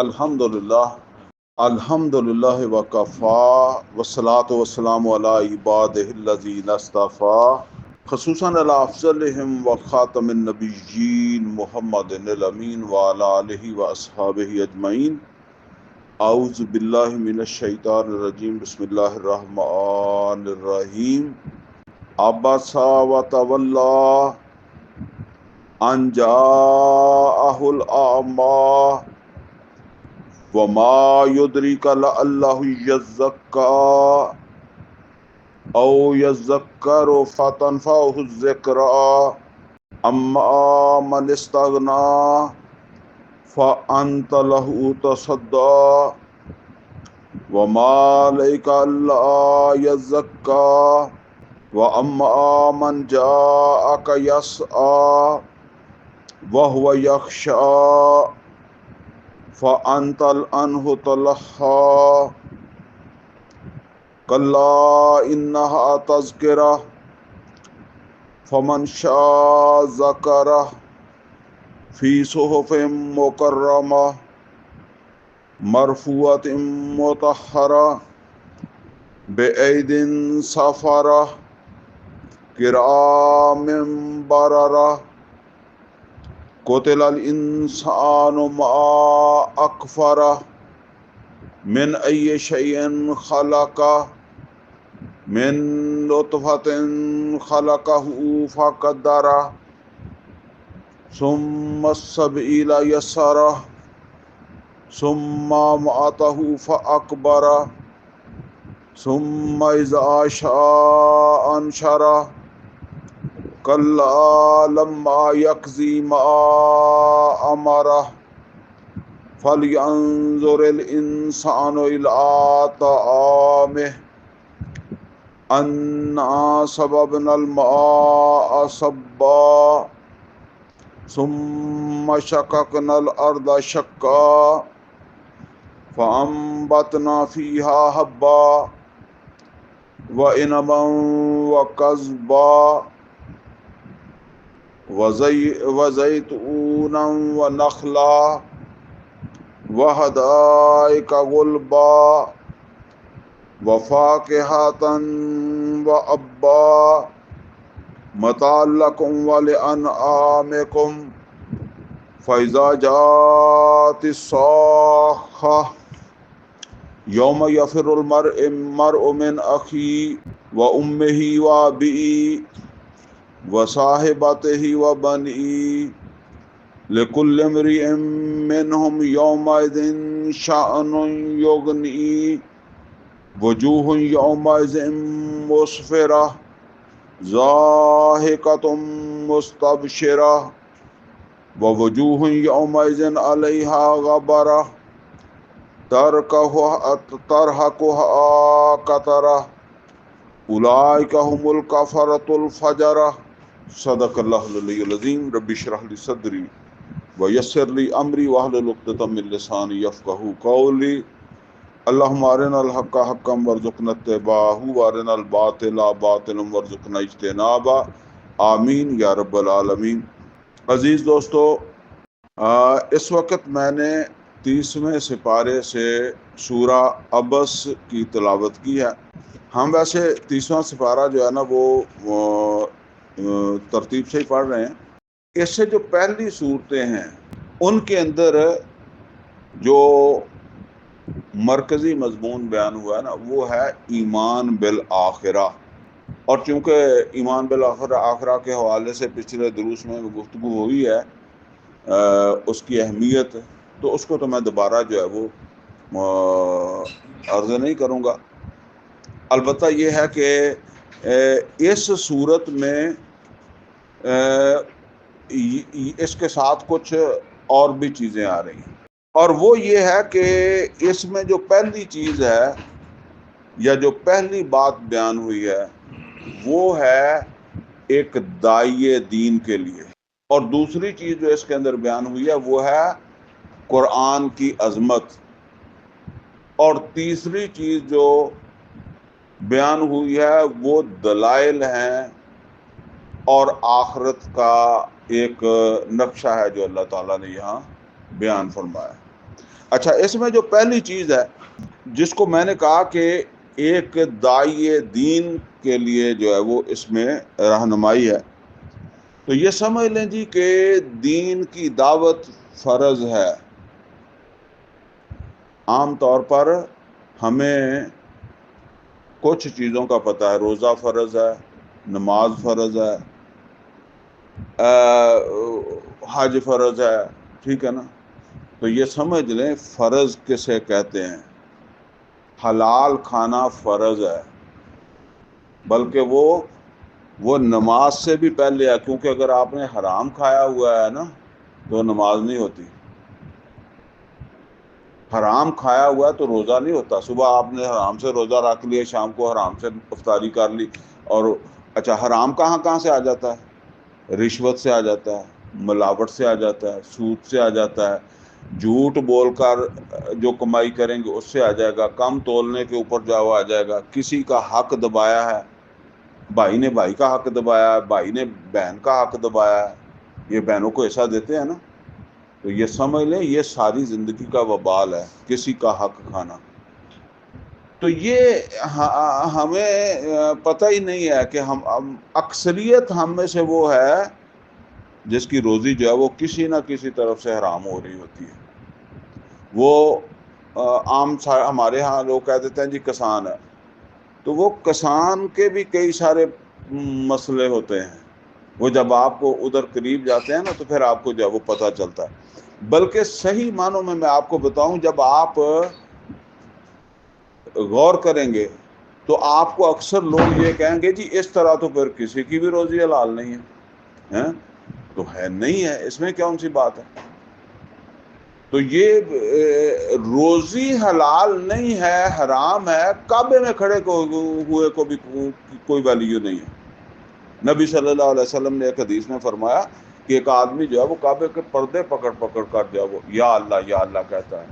الحمدللہ وکفا والصلاة والسلام علی عبادہ الذین اصطفا خصوصاً علی افضلہم وخاتم النبیین محمد الامین وعلی آلہ واصحابہ اجمعین. اعوذ باللہ من الشیطان الرجیم. بسم اللہ الرحمن الرحیم. عبسا وتولی ان جاءہ الاعمی وما يدرك لعله يزكى او يذكر فتنفعه الذكرى اما من استغنى فانت له تصدى وما عليك الا يزكى واما من جاءك يسعى وهو يخشى فأنت عنه تلهى كلا إنها تذكرة فمن شاء ذكره في صحف مكرمة مرفوعة مطهرة بأيد سفرة كرام بررة. قتل الانسان ما اکفرہ من ای شیء خلقہ من نطفۃ خلقہ فقدرہ ثم السبیل یسرہ ثم اماتہ فاقبرہ ثم اذا شاء انشرہ کلا لما یقضی ما امرہ فلینظر الانسان الی طعامہ انا صببنا الماء صبا ثم شققنا الارض شقا فانبتنا فیہا حبا وعنبا وقضبا وزیتونا ونخلا وحدائق غلبا وفاکہۃ وابا متاعا لکم ولانعامکم فاذا جاءت الصاخۃ یوم یفر المرء من اخیہ وامہ وابیہ وصاحبتہ وبنیہ لکل امرئ منہم یومئذ شأن یغنیہ وجوہ یومئذ مسفرہ ضاحکۃ مستبشرہ ووجوہ یومئذ علیہا غبرہ ترہقہا قترہ اولئک ھم الکفرۃ الفجرہ. صدق اللہ العلی العظیم. رب اشرح لی صدری ویسر لی امری واحلل عقدۃ من لسانی یفقہوا قولی. اللہم ارنا الحق حقا وارزقنا اتباعہ وارنا الباطل باطلا وارزقنا اجتنابہ. آمین یا رب العالمین. عزیز دوستو، اس وقت میں نے 30ویں سپارے سے سورہ عبس کی تلاوت کی ہے. ہم ویسے 30واں سپارہ جو ہے نا وہ ترتیب سے ہی پڑھ رہے ہیں. اس سے جو پہلی صورتیں ہیں ان کے اندر جو مرکزی مضمون بیان ہوا ہے نا وہ ہے ایمان بالآخرہ. اور چونکہ ایمان بالآخرہ کے حوالے سے پچھلے دروس میں گفتگو ہوئی ہے اس کی اہمیت، تو اس کو تو میں دوبارہ جو ہے وہ عرض نہیں کروں گا. البتہ یہ ہے کہ اس صورت میں اس کے ساتھ کچھ اور بھی چیزیں آ رہی ہیں، اور وہ یہ ہے کہ اس میں جو پہلی چیز ہے یا جو پہلی بات بیان ہوئی ہے وہ ہے ایک داعی دین کے لیے، اور دوسری چیز جو اس کے اندر بیان ہوئی ہے وہ ہے قرآن کی عظمت، اور تیسری چیز جو بیان ہوئی ہے وہ دلائل ہیں اور آخرت کا ایک نقشہ ہے جو اللہ تعالیٰ نے یہاں بیان فرمایا. اچھا، اس میں جو پہلی چیز ہے جس کو میں نے کہا کہ ایک داعی دین کے لیے جو ہے وہ اس میں رہنمائی ہے، تو یہ سمجھ لیں جی کہ دین کی دعوت فرض ہے۔ عام طور پر ہمیں کچھ چیزوں کا پتہ ہے، روزہ فرض ہے، نماز فرض ہے، حج فرض ہے، ٹھیک ہے نا؟ تو یہ سمجھ لیں فرض کسے کہتے ہیں۔ حلال کھانا فرض ہے، بلکہ وہ نماز سے بھی پہلے ہے، کیونکہ اگر آپ نے حرام کھایا ہوا ہے نا تو نماز نہیں ہوتی۔ حرام کھایا ہوا ہے تو روزہ نہیں ہوتا۔ صبح آپ نے حرام سے روزہ رکھ لیا، شام کو حرام سے افطاری کر لی، اور اچھا حرام کہاں سے آ جاتا ہے؟ رشوت سے آ جاتا ہے، ملاوٹ سے آ جاتا ہے، سود سے آ جاتا ہے، جھوٹ بول کر جو کمائی کریں گے اس سے آ جائے گا، کم تولنے کے اوپر جو آ جائے گا، کسی کا حق دبایا ہے، بھائی نے بھائی کا حق دبایا ہے، بھائی نے بہن کا حق دبایا ہے، یہ بہنوں کو ایسا دیتے ہیں نا، تو یہ سمجھ لیں یہ ساری زندگی کا وبال ہے، کسی کا حق کھانا۔ تو یہ ہمیں پتہ ہی نہیں ہے کہ ہم اکثریت ہم میں سے وہ ہے جس کی روزی جو ہے وہ کسی نہ کسی طرف سے حرام ہو رہی ہوتی ہے۔ وہ عام ہمارے ہاں لوگ کہہ دیتے ہیں جی کسان ہے، تو وہ کسان کے بھی کئی سارے مسئلے ہوتے ہیں، وہ جب آپ کو ادھر قریب جاتے ہیں نا تو پھر آپ کو جو ہے وہ پتہ چلتا ہے۔ بلکہ صحیح معنوں میں آپ کو بتاؤں، جب آپ غور کریں گے تو آپ کو اکثر لوگ یہ کہیں گے جی اس طرح تو پھر کسی کی بھی روزی حلال نہیں ہے، تو ہے نہیں ہے، اس میں کیا ان سی بات ہے؟ تو یہ روزی حلال نہیں ہے، حرام ہے، کعبے میں کھڑے ہوئے کو بھی کوئی ویلیو نہیں ہے۔ نبی صلی اللہ علیہ وسلم نے ایک حدیث میں فرمایا کہ ایک آدمی جو ہے وہ کعبے کے پردے پکڑ کر جو ہے وہ یا اللہ کہتا ہے،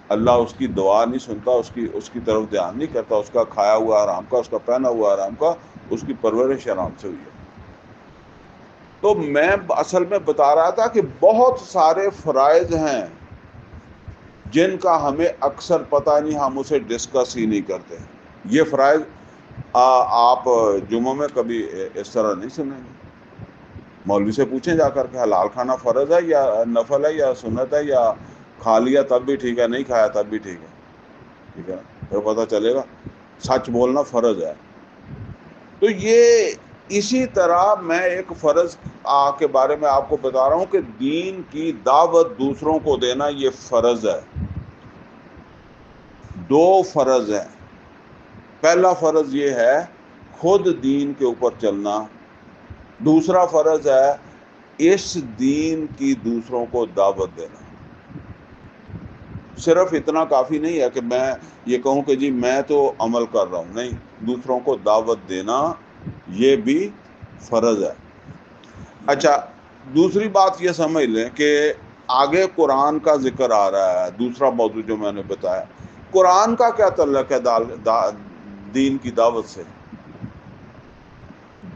اللہ اس کی دعا نہیں سنتا، اس کی طرف دھیان نہیں کرتا، اس کا کھایا ہوا حرام کا، اس کا پہنا ہوا حرام کا، اس کی پرورش حرام سے ہوئی ہے۔ تو میں اصل میں بتا رہا تھا کہ بہت سارے فرائض ہیں جن کا ہمیں اکثر پتہ نہیں، ہم اسے ڈسکس ہی نہیں کرتے۔ یہ فرائض آپ جمعہ میں کبھی اس طرح نہیں سنیں گے۔ مولوی سے پوچھیں جا کر کے حلال کھانا فرض ہے یا نفل ہے یا سنت ہے، یا کھا لیا تب بھی ٹھیک ہے، نہیں کھایا تب بھی ٹھیک ہے، ٹھیک ہے، پھر پتہ چلے گا سچ بولنا فرض ہے۔ تو یہ اسی طرح میں ایک فرض کے بارے میں آپ کو بتا رہا ہوں کہ دین کی دعوت دوسروں کو دینا یہ فرض ہے۔ دو فرض ہیں۔ پہلا فرض یہ ہے خود دین کے اوپر چلنا، دوسرا فرض ہے اس دین کی دوسروں کو دعوت دینا۔ صرف اتنا کافی نہیں ہے کہ میں یہ کہوں کہ جی میں تو عمل کر رہا ہوں، نہیں، دوسروں کو دعوت دینا یہ بھی فرض ہے۔ اچھا، دوسری بات یہ سمجھ لیں کہ آگے قرآن کا ذکر آ رہا ہے، دوسرا موضوع جو میں نے بتایا، قرآن کا کیا تعلق ہے دین کی دعوت سے؟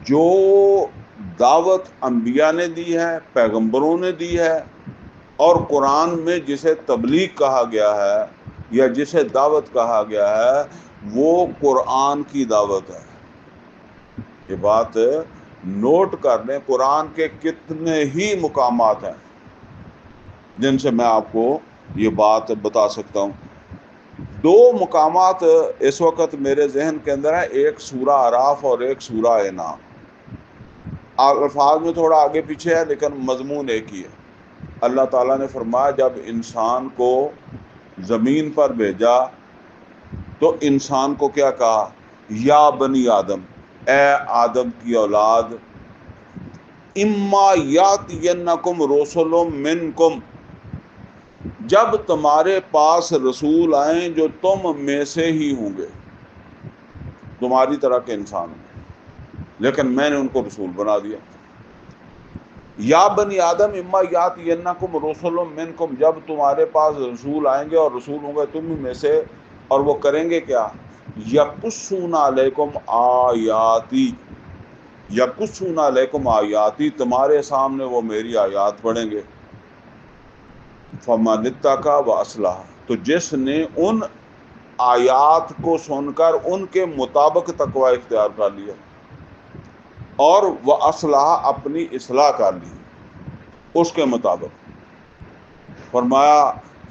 جو دعوت انبیاء نے دی ہے، پیغمبروں نے دی ہے، اور قرآن میں جسے تبلیغ کہا گیا ہے یا جسے دعوت کہا گیا ہے وہ قرآن کی دعوت ہے۔ یہ بات نوٹ کر لیں، قرآن کے کتنے ہی مقامات ہیں جن سے میں آپ کو یہ بات بتا سکتا ہوں۔ دو مقامات اس وقت میرے ذہن کے اندر ہیں، ایک سورہ اعراف اور ایک سورہ انعام۔ الفاظ میں تھوڑا آگے پیچھے ہے لیکن مضمون ایک ہی ہے۔ اللہ تعالیٰ نے فرمایا جب انسان کو زمین پر بھیجا تو انسان کو کیا کہا؟ یا بنی آدم، اے آدم کی اولاد، اما یاتینکم رسل منکم، جب تمہارے پاس رسول آئیں جو تم میں سے ہی ہوں گے، تمہاری طرح کے انسان ہوں گے، لیکن میں نے ان کو رسول بنا دیا۔ یا بنی آدم اما یاتینکم رسل منکم، جب تمہارے پاس رسول آئیں گے اور رسول ہوں گے تم میں سے، اور وہ کریں گے کیا؟ یقصون علیکم آیاتی، یقصون علیکم آیاتی، تمہارے سامنے وہ میری آیات پڑھیں گے۔ فمن اتقى واصلح، تو جس نے ان آیات کو سن کر ان کے مطابق تقوی اختیار کر لیا اور وہ اصلاح اپنی اصلاح کر لی اس کے مطابق، فرمایا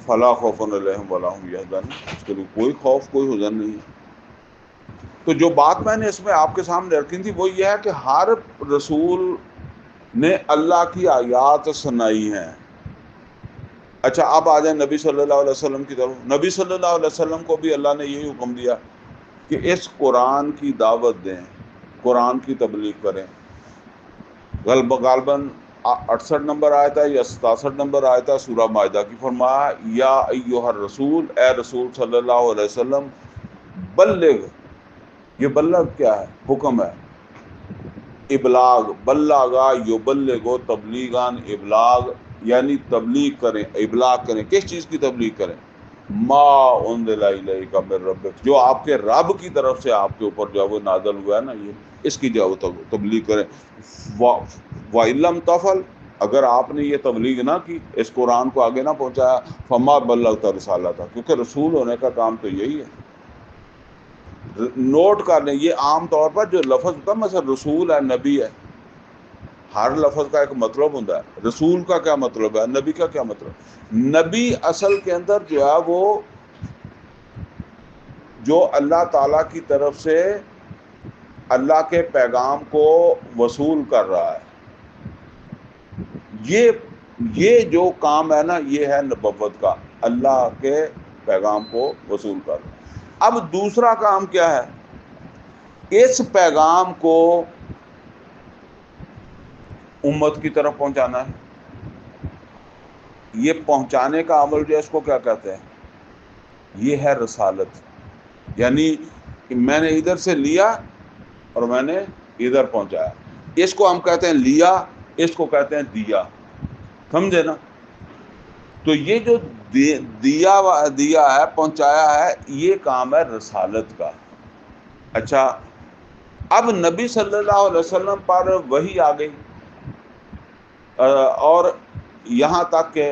فلا خوف علیہم ولا هم يحزنون، اس کے لیے کوئی خوف کوئی حزن نہیں ہے۔ تو جو بات میں نے اس میں آپ کے سامنے رکھی تھی وہ یہ ہے کہ ہر رسول نے اللہ کی آیات سنائی ہیں۔ اچھا اب آ جائیں نبی صلی اللہ علیہ وسلم کی طرف۔ نبی صلی اللہ علیہ وسلم کو بھی اللہ نے یہی حکم دیا کہ اس قرآن کی دعوت دیں، قرآن کی تبلیغ کریں۔ غالباً 68 نمبر آیت ہے یا 67 نمبر آیت ہے سورہ مائدہ کی، فرمایا یا ایھا الرسول، اے رسول صلی اللہ علیہ وسلم، بلغ، یہ بلغ کیا ہے؟ حکم ہے، ابلاغ، بلغا یبلغ تبلیغان، ابلاغ یعنی تبلیغ کریں، ابلاغ کریں، کس چیز کی تبلیغ کریں؟ ما انزل الیک من ربک، جو آپ کے رب کی طرف سے آپ کے اوپر جو ہے وہ نازل ہوا ہے نا، یہ اس کی جو ہے وہ تبلیغ کریں۔ وَإِن لَّمْ تَفْعَلْ، اگر آپ نے یہ تبلیغ نہ کی، اس قرآن کو آگے نہ پہنچایا، فما بلغت رسالتہ، کیونکہ رسول ہونے کا کام تو یہی ہے۔ نوٹ کر لیں، یہ عام طور پر جو لفظ ہوتا ہے مثلا رسول ہے، نبی ہے، ہر لفظ کا ایک مطلب ہوتا ہے۔ رسول کا کیا مطلب ہے، نبی کا کیا مطلب؟ نبی اصل کے اندر جو ہے وہ جو اللہ تعالیٰ کی طرف سے اللہ کے پیغام کو وصول کر رہا ہے، یہ جو کام ہے نا، یہ ہے نبوت کا، اللہ کے پیغام کو وصول کر رہا ہے۔ اب دوسرا کام کیا ہے؟ اس پیغام کو امت کی طرف پہنچانا ہے۔ یہ پہنچانے کا عمل جو ہے اس کو کیا کہتے ہیں؟ یہ ہے رسالت، یعنی کہ میں نے ادھر سے لیا اور میں نے ادھر پہنچایا، اس کو ہم کہتے ہیں لیا، اس کو کہتے ہیں دیا، سمجھے نا؟ تو یہ جو دیا ہے، پہنچایا ہے، یہ کام ہے رسالت کا۔ اچھا اب نبی صلی اللہ علیہ وسلم پر وحی آ گئی، اور یہاں تک کہ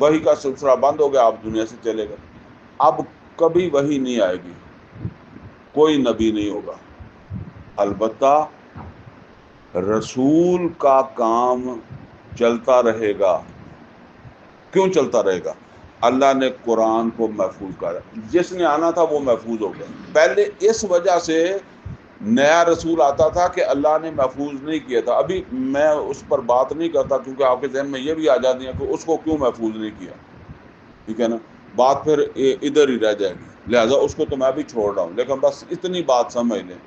وحی کا سلسلہ بند ہو گیا، آپ دنیا سے چلے گئے، اب کبھی وحی نہیں آئے گی، کوئی نبی نہیں ہوگا۔ البتہ رسول کا کام چلتا رہے گا۔ کیوں چلتا رہے گا؟ اللہ نے قرآن کو محفوظ کرا، جس نے آنا تھا وہ محفوظ ہو گیا۔ پہلے اس وجہ سے نیا رسول آتا تھا کہ اللہ نے محفوظ نہیں کیا تھا۔ ابھی میں اس پر بات نہیں کرتا کیونکہ آپ کے ذہن میں یہ بھی آ جاتی ہے کہ اس کو کیوں محفوظ نہیں کیا، ٹھیک ہے نا؟ بات پھر ادھر ہی رہ جائے گی، لہٰذا اس کو تو میں بھی چھوڑ رہا ہوں، لیکن بس اتنی بات سمجھ لیں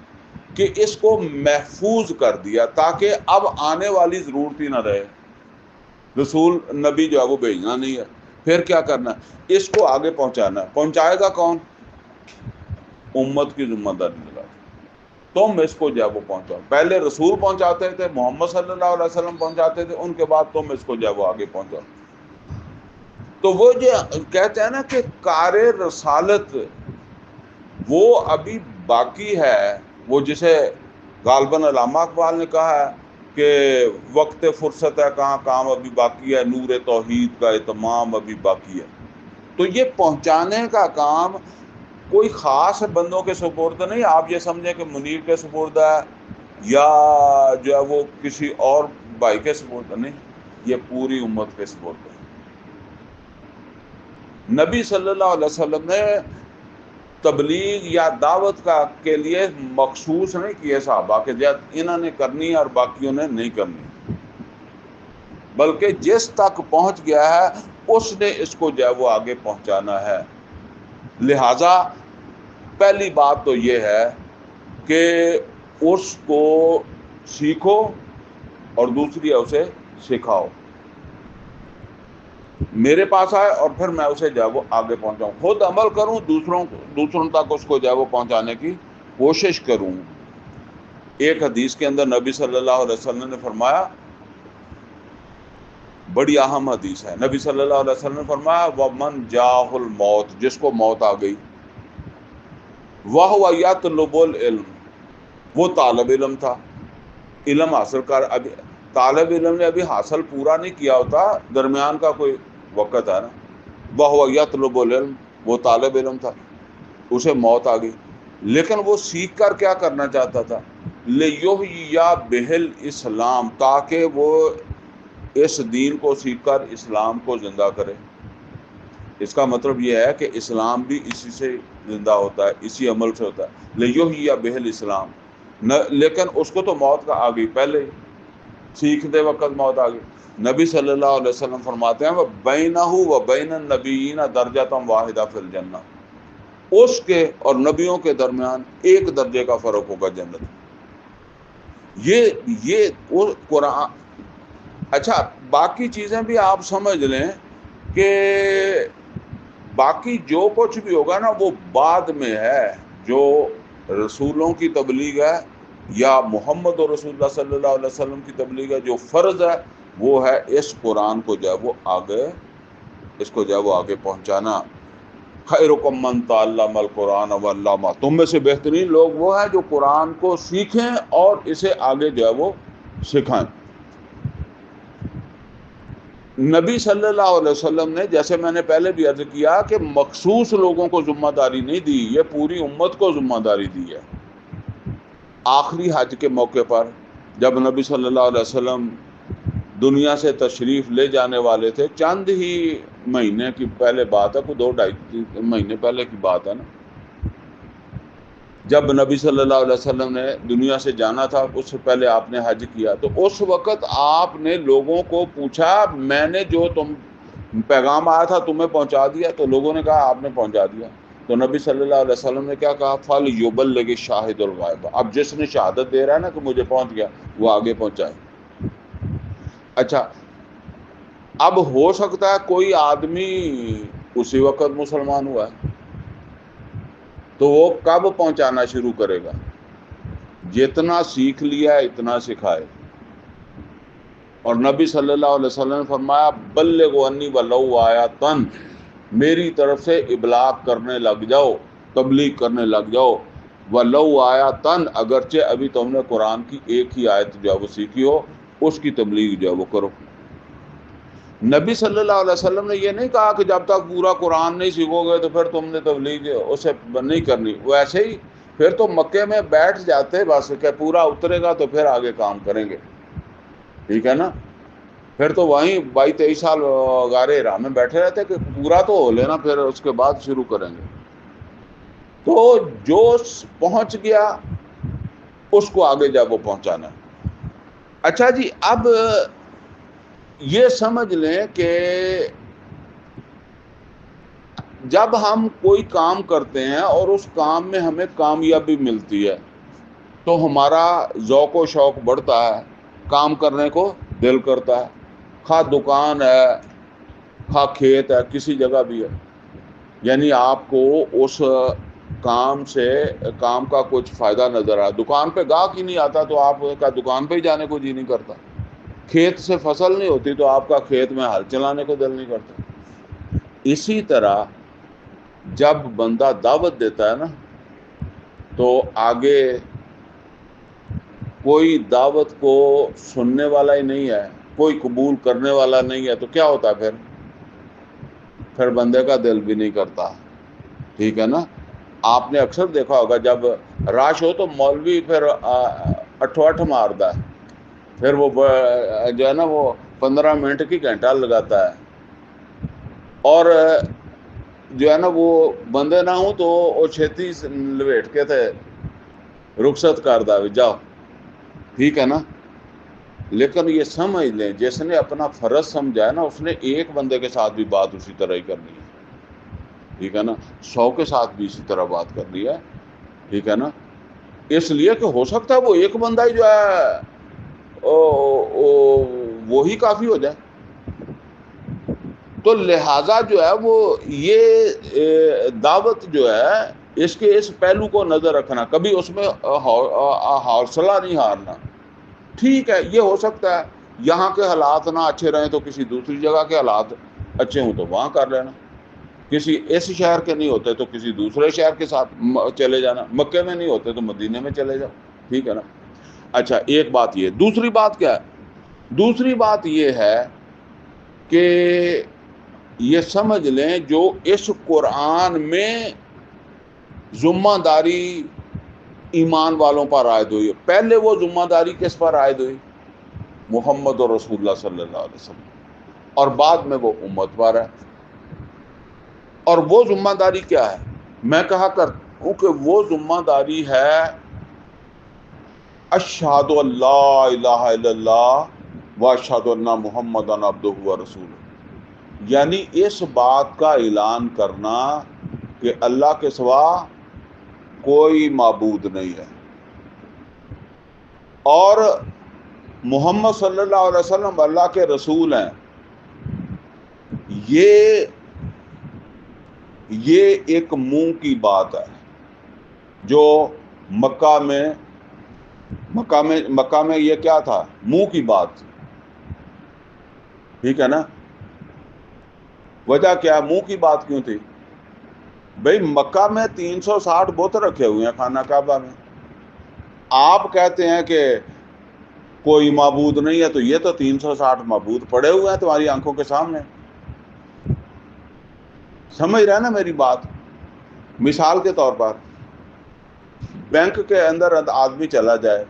کہ اس کو محفوظ کر دیا تاکہ اب آنے والی ضرورت ہی نہ رہے۔ رسول نبی جو ہے وہ بھیجنا نہیں ہے، پھر کیا کرنا ہے؟ اس کو آگے پہنچانا ہے۔ پہنچائے گا کون؟ امت کی ذمہ داری لگا، تم اس کو جو ہے وہ پہنچاؤ۔ پہلے رسول پہنچاتے تھے، محمد صلی اللہ علیہ وسلم پہنچاتے تھے، ان کے بعد تم اس کو جو ہے وہ آگے پہنچاؤ۔ تو وہ جو کہتے ہیں نا کہ کار رسالت وہ ابھی باقی ہے، وہ جسے غالباً علامہ اقبال نے کہا ہے کہ وقت فرصت ہے کہاں، کام ابھی باقی ہے، نور توحید کا اتمام ابھی باقی ہے۔ تو یہ پہنچانے کا کام کوئی خاص بندوں کے سپرد نہیں، آپ یہ سمجھیں کہ منیر کے سپرد ہے یا جو ہے وہ کسی اور بھائی کے سپرد نہیں، یہ پوری امت کے سپرد ہے۔ نبی صلی اللہ علیہ وسلم نے تبلیغ یا دعوت کا کے لیے مخصوص نہیں کیے صحابہ کہ انہوں نے کرنی اور باقیوں نے نہیں کرنی، بلکہ جس تک پہنچ گیا ہے اس نے اس کو جو ہے وہ آگے پہنچانا ہے۔ لہٰذا پہلی بات تو یہ ہے کہ اس کو سیکھو اور دوسری ہے اسے سکھاؤ۔ میرے پاس آئے اور پھر میں اسے جو ہے وہ آگے پہنچاؤں، خود عمل کروں، دوسروں تک اس کو جو ہے وہ پہنچانے کی کوشش کروں۔ ایک حدیث کے اندر نبی صلی اللہ علیہ وسلم نے فرمایا، بڑی اہم حدیث ہے، نبی صلی اللہ علیہ وسلم نے فرمایا وَمَنْ جَاءَهُ الْمَوْتُ، جس کو موت آ گئی، وَهُوَ يَطْلُبُ الْعِلْمَ، وہ طالب علم تھا، علم حاصل کر، ابھی طالب علم نے ابھی حاصل پورا نہیں کیا ہوتا، درمیان کا کوئی وقت ہے نا، وَهُوَ يَطْلُبُ الْعِلْمَ، وہ طالب علم تھا، اسے موت آ گئی، لیکن وہ سیکھ کر کیا کرنا چاہتا تھا؟ لِيُحْيِيَ بِهِ الْإِسْلَامَ، تاکہ وہ اس دین کو سیکھ کر اسلام کو زندہ کرے۔ اس کا مطلب یہ ہے کہ اسلام بھی اسی سے زندہ ہوتا ہے، اسی عمل سے ہوتا ہے۔ لِيُحْيِيَ بِهِ الْإِسْلَامَ، لیکن اس کو تو موت کا آ گئی پہلے ہی، سیکھتے وقت موت آ گئی۔ نبی صلی اللہ علیہ وسلم فرماتے ہیں وَبَيْنَهُ وَبَيْنَ النَّبِيِّينَ دَرْجَةٌ وَاحِدَةٌ فِي الْجَنَّةِ، اس کے اور نبیوں کے درمیان ایک درجے کا فرق ہوگا جنت میں۔ یہ وہ قرآن۔ اچھا، باقی چیزیں بھی آپ سمجھ لیں کہ باقی جو کچھ بھی ہوگا نا وہ بعد میں ہے، جو رسولوں کی تبلیغ ہے یا محمد رسول اللہ صلی اللہ علیہ وسلم کی تبلیغ ہے، جو فرض ہے وہ ہے اس قرآن کو جو ہے وہ آگے، اس کو جو ہے وہ آگے پہنچانا۔ خیرکم من تعلم القرآن وعلمہ، تم میں سے بہترین لوگ وہ ہیں جو قرآن کو سیکھیں اور اسے آگے جو ہے وہ سکھائیں۔ نبی صلی اللہ علیہ وسلم نے، جیسے میں نے پہلے بھی عرض کیا کہ مخصوص لوگوں کو ذمہ داری نہیں دی، یہ پوری امت کو ذمہ داری دی ہے۔ آخری حج کے موقع پر جب نبی صلی اللہ علیہ وسلم دنیا سے تشریف لے جانے والے تھے، چند ہی مہینے کی پہلے بات ہے، کوئی 2-2.5 مہینے پہلے کی بات ہے نا، جب نبی صلی اللہ علیہ وسلم نے دنیا سے جانا تھا، اس سے پہلے آپ نے حج کیا، تو اس وقت آپ نے لوگوں کو پوچھا میں نے جو تم پیغام آیا تھا تمہیں پہنچا دیا؟ تو لوگوں نے کہا آپ نے پہنچا دیا۔ تو نبی صلی اللہ علیہ وسلم نے کیا کہا؟ فَلْيُبَلِّغِ الشَّاهِدُ الْغَائِبَ، اب جس نے شہادت دے رہا ہے نا کہ مجھے پہنچ گیا، وہ آگے پہنچائے۔ اچھا، اب ہو سکتا ہے کوئی آدمی اسی وقت مسلمان ہوا ہے، تو وہ کب پہنچانا شروع کرے گا؟ جتنا سیکھ لیا ہے اتنا سکھائے۔ اور نبی صلی اللہ علیہ وسلم نے فرمایا بلغوا عنی ولو آیۃ، میری طرف سے ابلاغ کرنے لگ جاؤ، تبلیغ کرنے لگ جاؤ، ولو آیۃ، اگرچہ ابھی تم نے قرآن کی ایک ہی آیت جو ہے وہ سیکھی ہو، اس کی تبلیغ جو ہے وہ کرو۔ نبی صلی اللہ علیہ وسلم نے یہ نہیں کہا کہ جب تک پورا قرآن نہیں سیکھو گے تو پھر تم نے تبلیغ اسے نہیں کرنی، ویسے ہی پھر تو مکے میں بیٹھ جاتے بس کہ پورا اترے گا تو پھر آگے کام کریں گے، ٹھیک ہے نا؟ پھر تو وہیں 22-23 سال غار حرا میں بیٹھے رہتے کہ پورا تو ہو لینا، پھر اس کے بعد شروع کریں گے۔ تو جو پہنچ گیا اس کو آگے جب وہ پہنچانا ہے۔ اچھا جی، اب یہ سمجھ لیں کہ جب ہم کوئی کام کرتے ہیں اور اس کام میں ہمیں کامیابی ملتی ہے تو ہمارا ذوق و شوق بڑھتا ہے، کام کرنے کو دل کرتا ہے، خواہ دکان ہے، خواہ کھیت ہے، کسی جگہ بھی ہے، یعنی آپ کو اس کام کا کچھ فائدہ نظر آیا۔ دکان پہ گاہک ہی نہیں آتا تو آپ کا دکان پہ ہی جانے کو جی نہیں کرتا، کھیت سے فصل نہیں ہوتی تو آپ کا کھیت میں ہل چلانے کو دل نہیں کرتا۔ اسی طرح جب بندہ دعوت دیتا ہے نا تو آگے کوئی دعوت کو سننے والا ہی نہیں ہے، کوئی قبول کرنے والا نہیں ہے، تو کیا ہوتا ہے پھر بندے کا دل بھی نہیں کرتا، ٹھیک ہے نا؟ آپ نے اکثر دیکھا ہوگا جب راش ہو تو مولوی پھر اٹھو اٹھ مارتا ہے، پھر وہ جو ہے نا وہ 15 منٹ کی گھنٹہ لگاتا ہے، اور جو ہے نا وہ بندے نہ ہوں تو وہ چھتی لپیٹ کے تھے رخصت کر دا بھی جاؤ، ٹھیک ہے نا؟ لیکن یہ سمجھ لیں جس نے اپنا فرض سمجھا ہے نا اس نے ایک بندے کے ساتھ بھی بات اسی طرح ہی کرنی ہے، ٹھیک ہے نا؟ 100 کے ساتھ بھی اسی طرح بات کرنی ہے، ٹھیک ہے نا؟ اس لیے کہ ہو سکتا ہے وہ ایک بندہ ہی جو ہے وہی کافی ہو جائے، تو لہٰذا جو ہے وہ یہ دعوت جو ہے اس کے اس پہلو کو نظر رکھنا، کبھی اس میں حوصلہ نہیں ہارنا۔ ٹھیک ہے، یہ ہو سکتا ہے یہاں کے حالات نہ اچھے رہیں تو کسی دوسری جگہ کے حالات اچھے ہوں تو وہاں کر لینا، کسی اس شہر کے نہیں ہوتے تو کسی دوسرے شہر کے ساتھ چلے جانا، مکے میں نہیں ہوتے تو مدینے میں چلے جاؤ، ٹھیک ہے نا؟ اچھا، ایک بات یہ، دوسری بات کیا ہے؟ دوسری بات یہ ہے کہ یہ سمجھ لیں جو اس قرآن میں ذمہ داری ایمان والوں پر عائد ہوئی، پہلے وہ ذمہ داری کس پر عائد ہوئی؟ محمد اور رسول اللہ صلی اللہ علیہ وسلم، اور بعد میں وہ امت پر ہے۔ اور وہ ذمہ داری کیا ہے؟ میں کہا کرتا ہوں کہ وہ ذمہ داری ہے اشہد ان لا الہ الا اللہ و اشہد ان محمد عبدہ و رسولہ، یعنی اس بات کا اعلان کرنا کہ اللہ کے سوا کوئی معبود نہیں ہے، اور محمد صلی اللہ علیہ وسلم اللہ کے رسول ہیں۔ یہ ایک منہ کی بات ہے جو مکہ میں یہ کیا تھا؟ منہ کی بات تھی، ٹھیک ہے نا؟ وجہ کیا؟ منہ کی بات کیوں تھی؟ بھئی مکہ میں 360 بت رکھے ہوئے ہیں خانہ کعبہ میں، آپ کہتے ہیں کہ کوئی معبود نہیں ہے، تو یہ تو 360 معبود پڑے ہوئے ہیں تمہاری آنکھوں کے سامنے۔ سمجھ رہے ہیں نا میری بات؟ مثال کے طور پر بینک کے اندر آدمی چلا جائے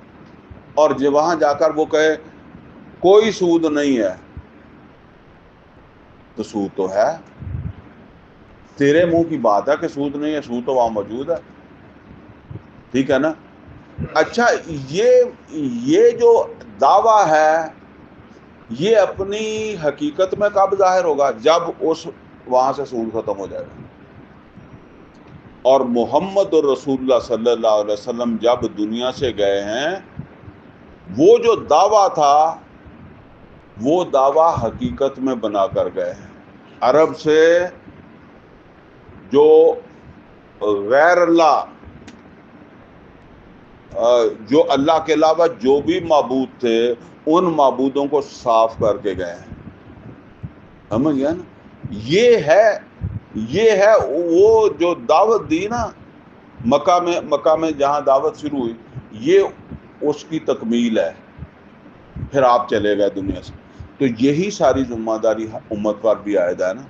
اور وہاں جا کر وہ کہے کوئی سود نہیں ہے، تو سود تو ہے، تیرے منہ کی بات ہے کہ سود نہیں ہے، سود تو وہاں موجود ہے، ٹھیک ہے نا؟ اچھا، یہ جو دعویٰ ہے یہ اپنی حقیقت میں کب ظاہر ہوگا؟ جب وہاں سے سود ختم ہو جائے گا۔ اور محمد الرسول اللہ صلی اللہ علیہ وسلم جب دنیا سے گئے ہیں، وہ جو دعویٰ تھا وہ دعویٰ حقیقت میں بنا کر گئے ہیں۔ عرب سے جو غیر اللہ، جو اللہ کے علاوہ جو بھی معبود تھے، ان معبودوں کو صاف کر کے گئے ہیں۔ سمجھ گیا نا؟ یہ ہے وہ جو دعوت دی نا مکہ میں جہاں دعوت شروع ہوئی، یہ اس کی تکمیل ہے، پھر آپ چلے گئے دنیا سے۔ تو یہی ساری ذمہ داری امت پر بھی عائد ہے نا۔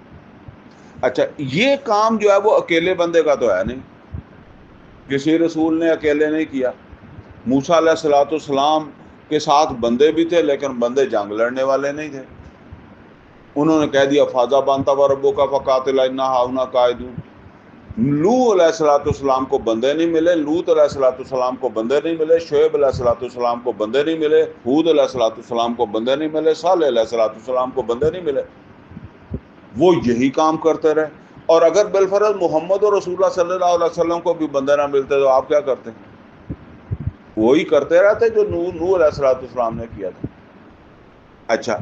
اچھا، یہ کام جو ہے وہ اکیلے بندے کا تو ہے نہیں، کسی رسول نے اکیلے نہیں کیا۔ موسیٰ علیہ الصلوۃ والسلام کے ساتھ بندے بھی تھے، لیکن بندے جنگ لڑنے والے نہیں تھے۔ انہوں نے کہہ دیا فاذا بانتا وربک فقاتلا انا ہاہنا قاعدون۔ لوط علیہ الصلوۃ والسلام کو بندے نہیں ملے، لوط علیہ الصلوۃ والسلام کو بندے نہیں ملے، شعیب علیہ الصلوۃ والسلام کو بندے نہیں ملے، ہود علیہ الصلوۃ والسلام کو بندے نہیں ملے، صالح علیہ الصلوۃ والسلام کو بندے نہیں ملے۔ وہ یہی کام کرتے رہے۔ اور اگر بالفرض محمد اور رسول اللہ صلی اللہ علیہ وسلم کو بھی بندے نہ ملتے تو آپ کیا کرتے؟ وہی کرتے رہتے جو نوح علیہ الصلوۃ والسلام نے کیا تھا۔ اچھا،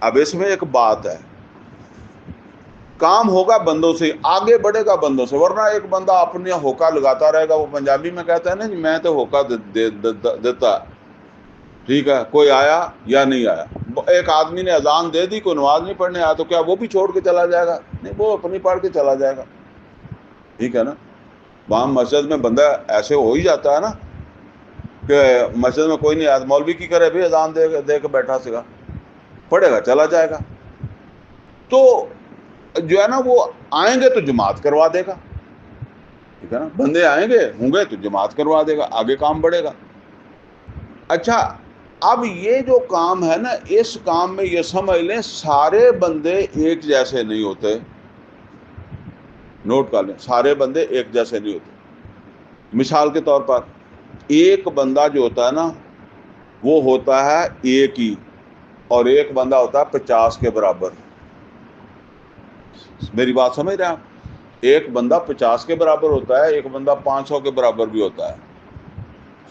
اب اس میں ایک بات ہے، کام ہوگا بندوں سے، آگے بڑھے گا بندوں سے، ورنہ ایک بندہ اپنے ہوکا لگاتا رہے گا۔ وہ پنجابی میں کہتا ہے نا جی، میں تو ہوکا دیتا، ٹھیک ہے، کوئی آیا یا نہیں آیا۔ ایک آدمی نے اذان دے دی، کوئی نماز نہیں پڑھنے آیا، تو کیا وہ بھی چھوڑ کے چلا جائے گا؟ نہیں، وہ اپنی پڑھ کے چلا جائے گا، ٹھیک ہے نا؟ وہاں مسجد میں بندہ ایسے ہو ہی جاتا ہے نا کہ مسجد میں کوئی نہیں آیا، مولوی کی کرے بھی اذان دے کے بیٹھا سگا، پڑھے گا چلا جائے گا۔ تو جو ہے نا وہ آئیں گے تو جماعت کروا دے گا، ٹھیک ہے نا؟ بندے آئیں گے ہوں گے تو جماعت کروا دے گا، آگے کام بڑھے گا۔ اچھا، اب یہ جو کام ہے نا، اس کام میں یہ سمجھ لیں سارے بندے ایک جیسے نہیں ہوتے، نوٹ کر لیں، سارے بندے ایک جیسے نہیں ہوتے۔ مثال کے طور پر ایک بندہ جو ہوتا ہے نا وہ ہوتا ہے ایک ہی، اور ایک بندہ ہوتا ہے 50 کے برابر۔ میری بات سمجھ رہے ہیں آپ؟ ایک بندہ 50 کے برابر ہوتا ہے، ایک بندہ 500 کے برابر بھی ہوتا ہے،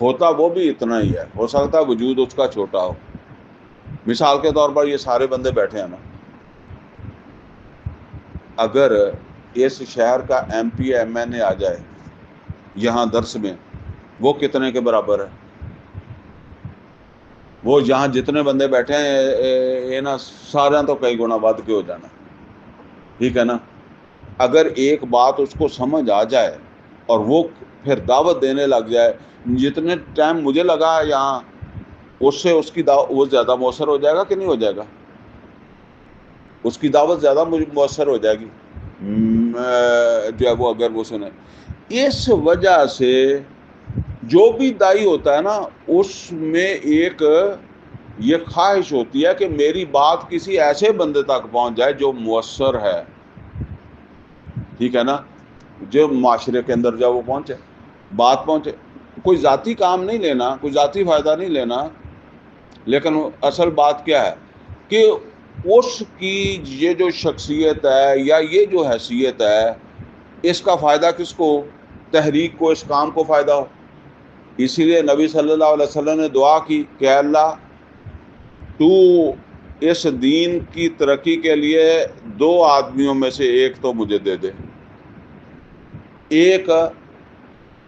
ہوتا وہ بھی اتنا ہی ہے، ہو سکتا ہے وجود اس کا چھوٹا ہو۔ مثال کے طور پر یہ سارے بندے بیٹھے ہیں نا، اگر اس شہر کا ایم پی ایم این اے آ جائے یہاں درس میں، وہ کتنے کے برابر ہے؟ وہ یہاں جتنے بندے بیٹھے ہیں نا، سارا تو کئی گنا ود کے ہو جانا، ٹھیک ہے نا؟ اگر ایک بات اس کو سمجھ آ جائے اور وہ پھر دعوت دینے لگ جائے، جتنے ٹائم مجھے لگا یہاں، اس سے اس کی وہ زیادہ مؤثر ہو جائے گا کہ نہیں ہو جائے گا؟ اس کی دعوت زیادہ مؤثر ہو جائے گی جو ہے وہ اگر وہ سنے. اس وجہ سے جو بھی دائی ہوتا ہے نا اس میں ایک یہ خواہش ہوتی ہے کہ میری بات کسی ایسے بندے تک پہنچ جائے جو مؤثر ہے, ٹھیک ہے نا, جو معاشرے کے اندر جب وہ پہنچے, بات پہنچے. کوئی ذاتی کام نہیں لینا, کوئی ذاتی فائدہ نہیں لینا, لیکن اصل بات کیا ہے کہ اس کی یہ جو شخصیت ہے یا یہ جو حیثیت ہے اس کا فائدہ کس کو, تحریک کو, اس کام کو فائدہ ہو. اسی لیے نبی صلی اللہ علیہ وسلم نے دعا کی کہ اللہ تو اس دین کی ترقی کے لیے 2 آدمیوں میں سے ایک تو مجھے دے دے. ایک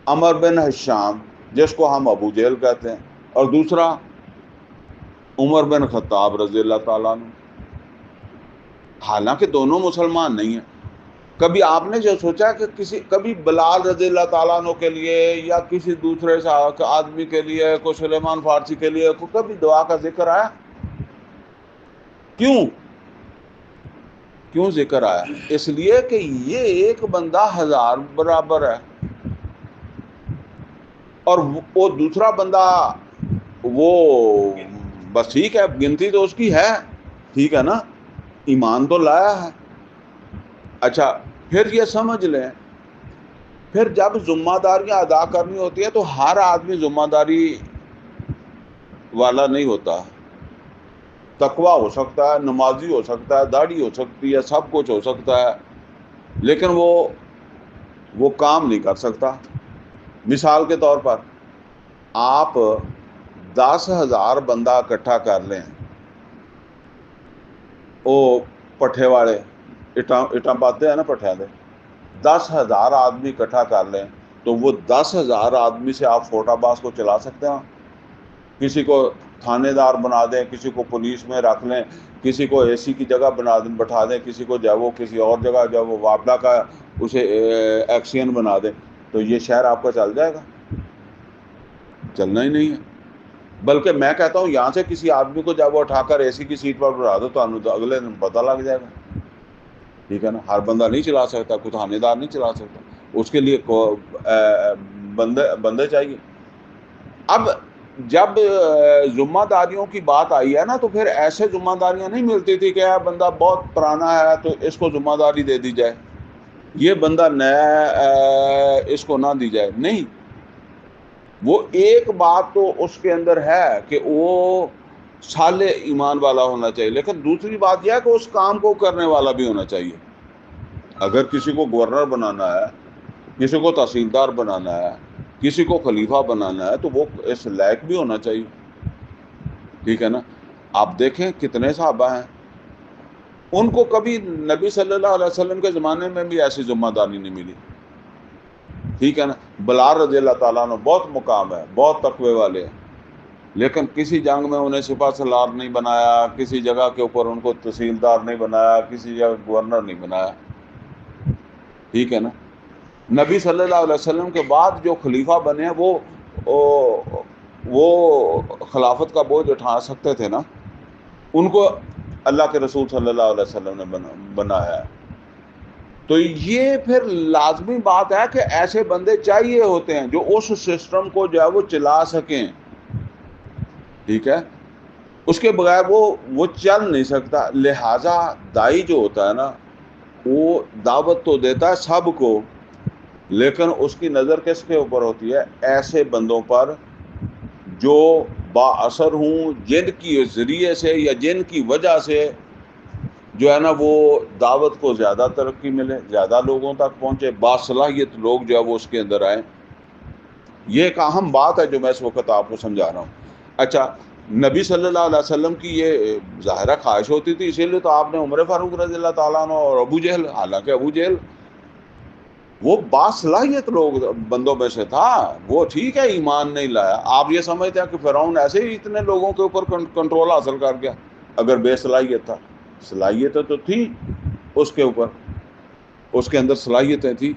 عمر بن حشام جس کو ہم ابو جہل کہتے ہیں, اور دوسرا عمر بن خطاب رضی اللہ تعالیٰ عنہ. حالانکہ دونوں مسلمان نہیں ہیں. کبھی آپ نے جو سوچا کہ کبھی بلال رضی اللہ تعالیٰ عنہ کے لیے یا کسی دوسرے آدمی کے لیے, کوئی سلیمان فارسی کے لیے کبھی دعا کا ذکر آیا؟ کیوں ذکر آیا؟ اس لیے کہ یہ ایک بندہ 1000 برابر ہے, اور وہ دوسرا بندہ وہ بس ٹھیک ہے, گنتی تو اس کی ہے, ٹھیک ہے نا, ایمان تو لایا ہے. اچھا پھر یہ سمجھ لیں, پھر جب ذمہ داریاں ادا کرنی ہوتی ہے تو ہر آدمی ذمہ داری والا نہیں ہوتا. تقویٰ ہو سکتا ہے, نمازی ہو سکتا ہے, داڑھی ہو سکتی ہے, سب کچھ ہو سکتا ہے, لیکن وہ کام نہیں کر سکتا. مثال کے طور پر آپ 10,000 بندہ اکٹھا کر لیں, وہ پٹھے والے اٹاں پاتے ہیں نا, پٹھے والے 10,000 آدمی اکٹھا کر لیں تو وہ 10,000 آدمی سے آپ فوٹا باز کو چلا سکتے ہیں؟ کسی کو تھانے دار بنا دیں, کسی کو پولیس میں رکھ لیں, کسی کو اے سی کی جگہ بٹھا دیں, کسی کو جو ہے وہ کسی اور جگہ جو ہے وہ واپڈا کا اسے ایکشین بنا دیں, تو یہ شہر آپ کا چل جائے گا؟ چلنا ہی نہیں ہے. بلکہ میں کہتا ہوں یہاں سے کسی آدمی کو جب وہ اٹھا کر اے سی کی سیٹ پر بٹھا دو تو اگلے دن پتہ لگ جائے گا, ٹھیک ہے نا. ہر بندہ نہیں چلا سکتا, کوئی تھانے دار نہیں چلا سکتا, اس کے لیے بندے چاہیے. اب جب ذمہ داریوں کی بات آئی ہے نا تو پھر ایسے ذمہ داریاں نہیں ملتی تھی کہ بندہ بہت پرانا ہے تو اس کو ذمہ داری دے دی جائے, یہ بندہ نیا اس کو نہ دی جائے. نہیں, وہ ایک بات تو اس کے اندر ہے کہ وہ صالح ایمان والا ہونا چاہیے, لیکن دوسری بات یہ ہے کہ اس کام کو کرنے والا بھی ہونا چاہیے. اگر کسی کو گورنر بنانا ہے, کسی کو تحصیلدار بنانا ہے, کسی کو خلیفہ بنانا ہے تو وہ اس لائق بھی ہونا چاہیے, ٹھیک ہے نا. آپ دیکھیں کتنے صحابہ ہیں, ان کو کبھی نبی صلی اللہ علیہ وسلم کے زمانے میں بھی ایسی ذمہ داری نہیں ملی, ٹھیک ہے نا. بلال رضی اللہ تعالیٰ عنہ بہت مقام ہے, بہت تقوی والے ہیں, لیکن کسی جنگ میں انہیں سپہ سالار نہیں بنایا, کسی جگہ کے اوپر ان کو تحصیلدار نہیں بنایا, کسی جگہ گورنر نہیں بنایا, ٹھیک ہے نا. نبی صلی اللہ علیہ وسلم کے بعد جو خلیفہ بنے ہیں وہ خلافت کا بوجھ اٹھا سکتے تھے نا, ان کو اللہ کے رسول صلی اللہ علیہ وسلم نے بنایا ہے. تو یہ پھر لازمی بات ہے کہ ایسے بندے چاہیے ہوتے ہیں جو اس سسٹم کو جو ہے وہ چلا سکیں, ٹھیک ہے. اس کے بغیر وہ چل نہیں سکتا. لہٰذا دائی جو ہوتا ہے نا وہ دعوت تو دیتا ہے سب کو, لیکن اس کی نظر کس کے اوپر ہوتی ہے؟ ایسے بندوں پر جو با اثر ہوں, جن کی ذریعے سے یا جن کی وجہ سے جو ہے نا وہ دعوت کو زیادہ ترقی ملے, زیادہ لوگوں تک پہنچے, باصلاحیت لوگ جو ہے وہ اس کے اندر آئیں. یہ ایک اہم بات ہے جو میں اس وقت آپ کو سمجھا رہا ہوں. اچھا, نبی صلی اللہ علیہ وسلم کی یہ ظاہرہ خواہش ہوتی تھی, اسی لیے تو آپ نے عمر فاروق رضی اللہ تعالیٰ عنہ اور ابو جہل, حالانکہ ابو جہل وہ باصلاحیت لوگ بندوں میں سے تھا, وہ ٹھیک ہے ایمان نہیں لایا. آپ یہ سمجھتے ہیں کہ فرعون ایسے ہی اتنے لوگوں کے اوپر کنٹرول حاصل کر گیا؟ اگر بے صلاحیت تھا, صلاحیتیں تو تھی اس کے اوپر, اس کے اندر صلاحیتیں تھیں.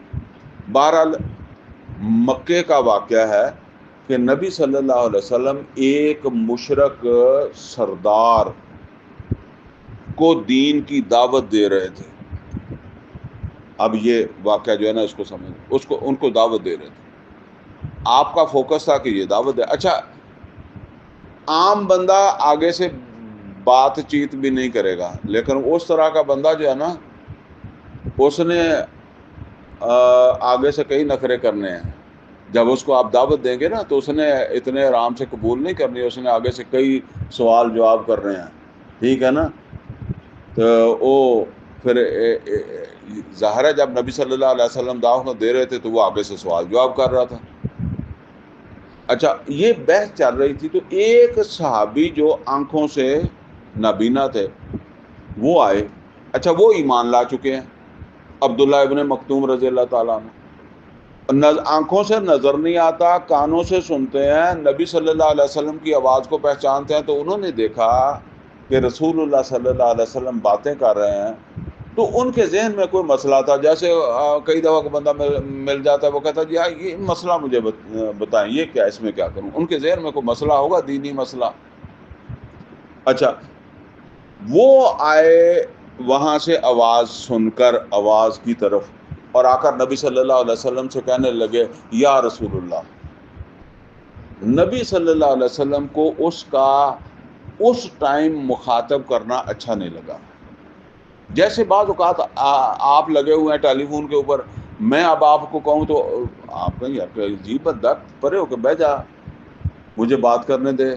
بہرحال مکے کا واقعہ ہے کہ نبی صلی اللہ علیہ وسلم ایک مشرک سردار کو دین کی دعوت دے رہے تھے. اب یہ واقعہ جو ہے نا اس کو سمجھ, ان کو دعوت دے رہے تھے. آپ کا فوکس تھا کہ یہ دعوت دے. اچھا عام بندہ آگے سے بات چیت بھی نہیں کرے گا, لیکن اس طرح کا بندہ جو ہے نا اس نے آگے سے کئی نخرے کرنے ہیں. جب اس کو آپ دعوت دیں گے نا تو اس نے اتنے آرام سے قبول نہیں کرنی, اس نے آگے سے کئی سوال جواب کر رہے ہیں, ٹھیک ہے نا. تو وہ پھر ظاہر ہے جب نبی صلی اللہ علیہ وسلم دعوت دے رہے تھے تو وہ آگے سے سوال جواب کر رہا تھا. اچھا یہ بحث چل رہی تھی تو ایک صحابی جو آنکھوں سے نابینا تھے وہ آئے. اچھا وہ ایمان لا چکے ہیں, عبداللہ ابن مکتوم رضی اللہ تعالیٰ عنہ. آنکھوں سے نظر نہیں آتا, کانوں سے سنتے ہیں, نبی صلی اللہ علیہ وسلم کی آواز کو پہچانتے ہیں. تو انہوں نے دیکھا کہ رسول اللہ صلی اللہ علیہ وسلم باتیں کر رہے ہیں, تو ان کے ذہن میں کوئی مسئلہ تھا. جیسے کئی دفعہ کو بندہ مل جاتا ہے, وہ کہتا ہے جی یہ مسئلہ مجھے بتائیں, یہ کیا, اس میں کیا کروں. ان کے ذہن میں کوئی مسئلہ ہوگا, دینی مسئلہ. اچھا وہ آئے وہاں سے آواز سن کر آواز کی طرف, اور آ کر نبی صلی اللہ علیہ وسلم سے کہنے لگے یا رسول اللہ. نبی صلی اللہ علیہ وسلم کو اس ٹائم مخاطب کرنا اچھا نہیں لگا. جیسے بعض اوقات آپ لگے ہوئے ہیں ٹیلی فون کے اوپر, میں اب آپ کو کہوں تو آپ کہیں یار عجیب بندہ, پرے ہو کے بیٹھ جا, مجھے بات کرنے دے,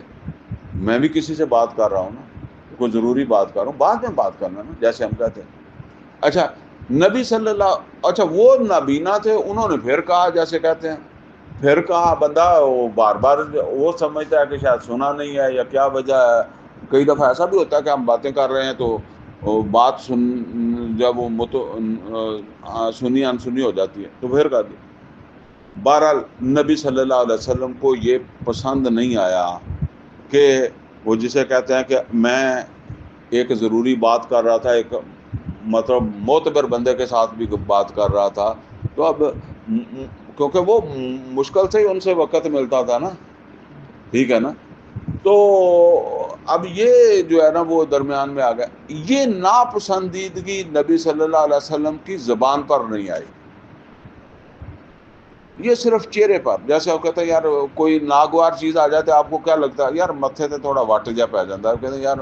میں بھی کسی سے بات کر رہا ہوں نا, کوئی ضروری بات کر رہا ہوں, بعد میں بات کرنا نا, جیسے ہم کہتے ہیں. اچھا نبی صلی اللہ, اچھا وہ نابینا تھے, انہوں نے پھر کہا, جیسے کہتے ہیں پھر کہا. بندہ وہ بار بار وہ سمجھتا ہے کہ شاید سنا نہیں ہے یا کیا وجہ ہے. کئی دفعہ ایسا بھی ہوتا ہے کہ ہم باتیں کر رہے ہیں تو بات جب وہ سنی انسنی ہو جاتی ہے تو پھر کہا دیا. بہرحال نبی صلی اللہ علیہ وسلم کو یہ پسند نہیں آیا کہ وہ جسے کہتے ہیں کہ میں ایک ضروری بات کر رہا تھا, ایک مطلب معتبر بندے کے ساتھ بھی بات کر رہا تھا, تو اب کیونکہ وہ مشکل سے ہی ان سے وقت ملتا تھا نا, ٹھیک ہے نا. تو اب یہ جو ہے نا وہ درمیان میں آ گیا. یہ ناپسندیدگی نبی صلی اللہ علیہ وسلم کی زبان پر نہیں آئی, یہ صرف چہرے پر. جیسے آپ کہتے ہیں یار کوئی ناگوار چیز آ جاتے, آپ کو کیا لگتا ہے, یار متھے تے تھوڑا وٹ جا پی جاتا ہے, کہتے ہیں یار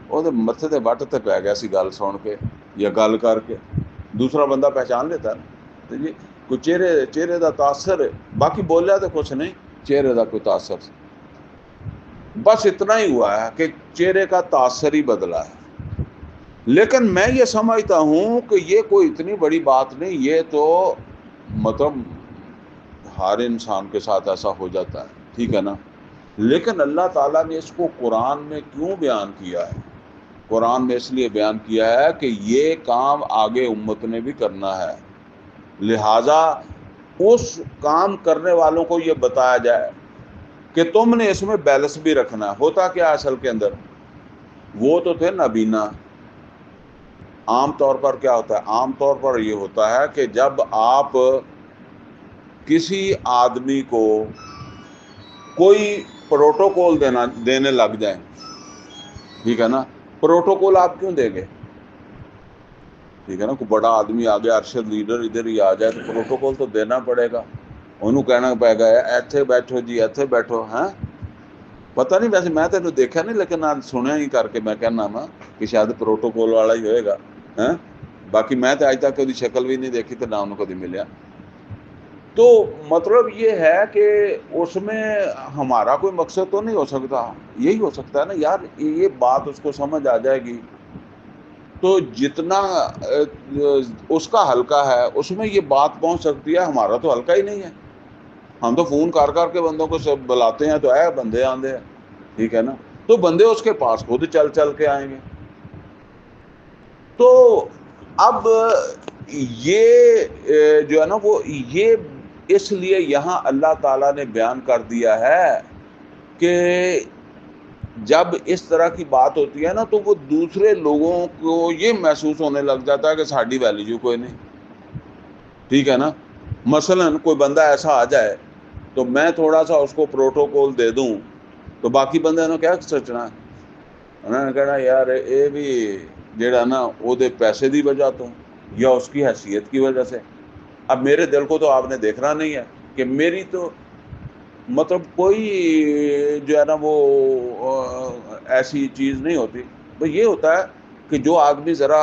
وہ متھے تے وٹ تے پی گیا سی گل سن کے یا گل کر کے. دوسرا بندہ پہچان لیتا ہے نا. تو یہ کوئی چہرے دا تاثر ہے, باقی بولیا تو کچھ نہیں, چہرے دا کوئی تاثر, بس اتنا ہی ہوا ہے کہ چہرے کا تاثر ہی بدلا ہے. لیکن میں یہ سمجھتا ہوں کہ یہ کوئی اتنی بڑی بات نہیں, یہ تو مطلب ہر انسان کے ساتھ ایسا ہو جاتا ہے, ٹھیک ہے نا. لیکن اللہ تعالیٰ نے اس کو قرآن میں کیوں بیان کیا ہے؟ قرآن میں اس لیے بیان کیا ہے کہ یہ کام آگے امت نے بھی کرنا ہے, لہٰذا اس کام کرنے والوں کو یہ بتایا جائے کہ تم نے اس میں بیلنس بھی رکھنا ہے. ہوتا کیا اصل کے اندر, وہ تو تھے نابینا. عام طور پر کیا ہوتا ہے, عام طور پر یہ ہوتا ہے کہ جب آپ کسی آدمی کو کوئی پروٹوکول دینے لگ جائیں, ٹھیک ہے نا. پروٹوکول آپ کیوں دیں گے, ٹھیک ہے نا. کوئی بڑا آدمی آ گیا, ارشد لیڈر ادھر ہی آ جائے تو پروٹوکول تو دینا پڑے گا, انہوں کہنا پائے گا ایتھے بیٹھو جی, ایتھے بیٹھو. ہاں پتہ نہیں, ویسے میں تینوں دیکھا نہیں لیکن سنیا ہی کر کے میں کہنا وا کہ شاید پروٹوکول والا ہی ہوئے گا. ہاں باقی میں تو اج تک کبھی شکل بھی نہیں دیکھی تو نہ انہوں کبھی ملیا. تو مطلب یہ ہے کہ اس میں ہمارا کوئی مقصد تو نہیں ہو سکتا, یہی ہو سکتا ہے نا یار یہ بات اس کو سمجھ آ جائے گی تو جتنا اس کا ہلکا ہے اس میں یہ بات پہنچ سکتی ہے, ہمارا تو ہلکا ہی نہیں ہے. ہم تو فون کر کے بندوں کو سب بلاتے ہیں تو اے بندے آندے ہیں, ٹھیک ہے نا. تو بندے اس کے پاس خود چل کے آئیں گے. تو اب یہ جو ہے نا وہ یہ اس لیے یہاں اللہ تعالیٰ نے بیان کر دیا ہے کہ جب اس طرح کی بات ہوتی ہے نا تو وہ دوسرے لوگوں کو یہ محسوس ہونے لگ جاتا ہے کہ ساڈی ویلیو کوئی نہیں, ٹھیک ہے نا. مثلاً کوئی بندہ ایسا آ جائے تو میں تھوڑا سا اس کو پروٹوکول دے دوں تو باقی بندے نے کیا سوچنا, انہوں نے کہنا یار یہ بھی ਜਿਹੜਾ ਨਾ ਉਹਦੇ ਪੈਸੇ ਦੀ وجہ ਤੋਂ یا اس کی حیثیت کی وجہ سے. اب میرے دل کو تو آپ نے دیکھنا نہیں ہے کہ میری تو مطلب کوئی جو ہے نا وہ ایسی چیز نہیں ہوتی. بھئی یہ ہوتا ہے کہ جو آدمی ذرا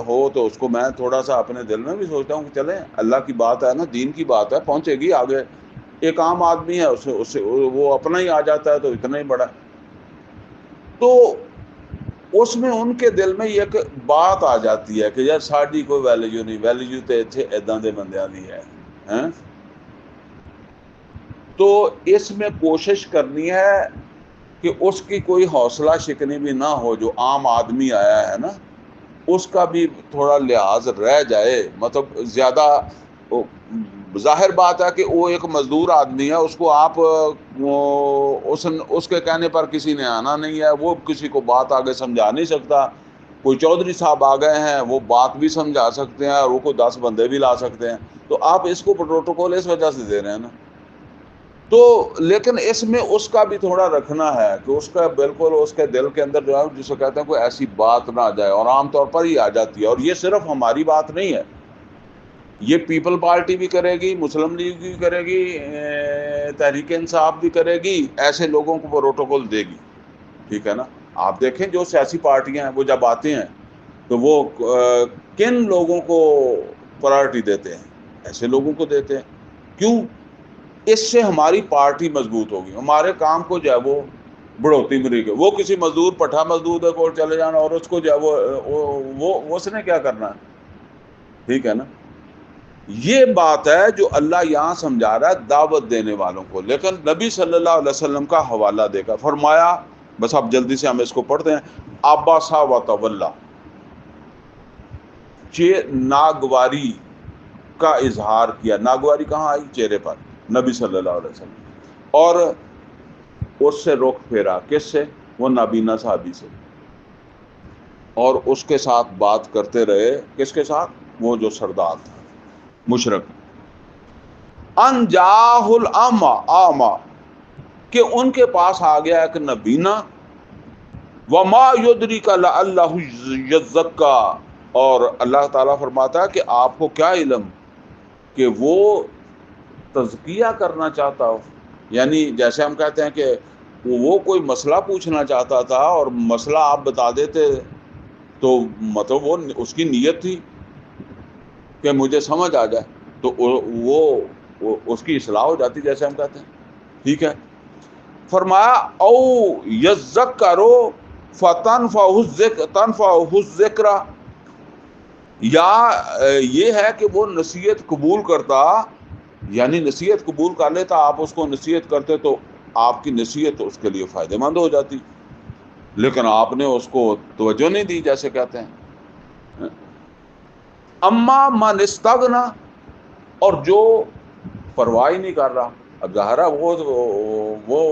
ہو تو اس کو میں تھوڑا سا اپنے دل میں بھی سوچتا ہوں کہ چلیں اللہ کی بات ہے نا، دین کی بات ہے، پہنچے گی آگے. ایک عام آدمی ہے اس سے وہ اپنا ہی آ جاتا ہے تو اتنا ہی بڑا. تو اس میں ان کے دل میں ایک بات آ جاتی ہے کہ یار ساڈی کوئی ویلیو نہیں، ویلیو تو اتنے ایداں دے بندیاں دی ہے. تو اس میں کوشش کرنی ہے کہ اس کی کوئی حوصلہ شکنی بھی نہ ہو. جو عام آدمی آیا ہے نا اس کا بھی تھوڑا لحاظ رہ جائے. مطلب زیادہ ظاہر بات ہے کہ وہ ایک مزدور آدمی ہے، اس کو آپ اس کے کہنے پر کسی نے آنا نہیں ہے، وہ کسی کو بات آگے سمجھا نہیں سکتا. کوئی چودھری صاحب آ گئے ہیں وہ بات بھی سمجھا سکتے ہیں اور وہ کو 10 بندے بھی لا سکتے ہیں. تو آپ اس کو پروٹوکول اس وجہ سے دے رہے ہیں نا. تو لیکن اس میں اس کا بھی تھوڑا رکھنا ہے کہ اس کا بالکل اس کے دل کے اندر جو ہے جسے کہتے ہیں کوئی ایسی بات نہ آ جائے، اور عام طور پر ہی آ جاتی ہے. اور یہ صرف ہماری بات نہیں ہے، یہ پیپل پارٹی بھی کرے گی، مسلم لیگ بھی کرے گی، تحریک انصاف بھی کرے گی، ایسے لوگوں کو پروٹوکول دے گی. ٹھیک ہے نا. آپ دیکھیں جو سیاسی پارٹیاں ہیں وہ جب آتے ہیں تو وہ کن لوگوں کو پرائرٹی دیتے ہیں؟ ایسے لوگوں کو دیتے ہیں. کیوں؟ اس سے ہماری پارٹی مضبوط ہوگی، ہمارے کام کو جو ہے وہ بڑھوتی ملے گی. وہ کسی مزدور پٹھا مزدور کو چلے جانا اور اس کو جو ہے وہ اس نے کیا کرنا ہے. ٹھیک ہے نا. یہ بات ہے جو اللہ یہاں سمجھا رہا ہے دعوت دینے والوں کو. لیکن نبی صلی اللہ علیہ وسلم کا حوالہ دے کر فرمایا، بس اب جلدی سے ہم اس کو پڑھتے ہیں، عباسا و تولا، ناگواری کا اظہار کیا. ناگواری کہاں آئی؟ چہرے پر. نبی صلی اللہ علیہ وسلم. اور اس سے رخ پھیرا. کس سے؟ وہ نابینا صحابی سے. اور اس کے ساتھ بات کرتے رہے. کس کے ساتھ؟ وہ جو سردار تھا مشرک. انجاہ العامہ، کہ ان کے پاس آ گیا ایک نبینا. وما یدریک لعلہ یزکا، اور اللہ تعالیٰ فرماتا ہے کہ آپ کو کیا علم کہ وہ تزکیہ کرنا چاہتا ہو. یعنی جیسے ہم کہتے ہیں کہ وہ کوئی مسئلہ پوچھنا چاہتا تھا اور مسئلہ آپ بتا دیتے تو مطلب وہ اس کی نیت تھی کہ مجھے سمجھ آ جائے تو وہ اس کی اصلاح ہو جاتی، جیسے ہم کہتے ہیں. ٹھیک ہے. فرمایا او یذکرو فتنفعہ الذکر، یا یہ ہے کہ وہ نصیحت قبول کرتا، یعنی نصیحت قبول کر لیتا، آپ اس کو نصیحت کرتے تو آپ کی نصیحت اس کے لیے فائدہ مند ہو جاتی. لیکن آپ نے اس کو توجہ نہیں دی، جیسے کہتے ہیں. اما من استغنا، اور جو پرواہ نہیں کر رہا. اب ظاہر ہے وہ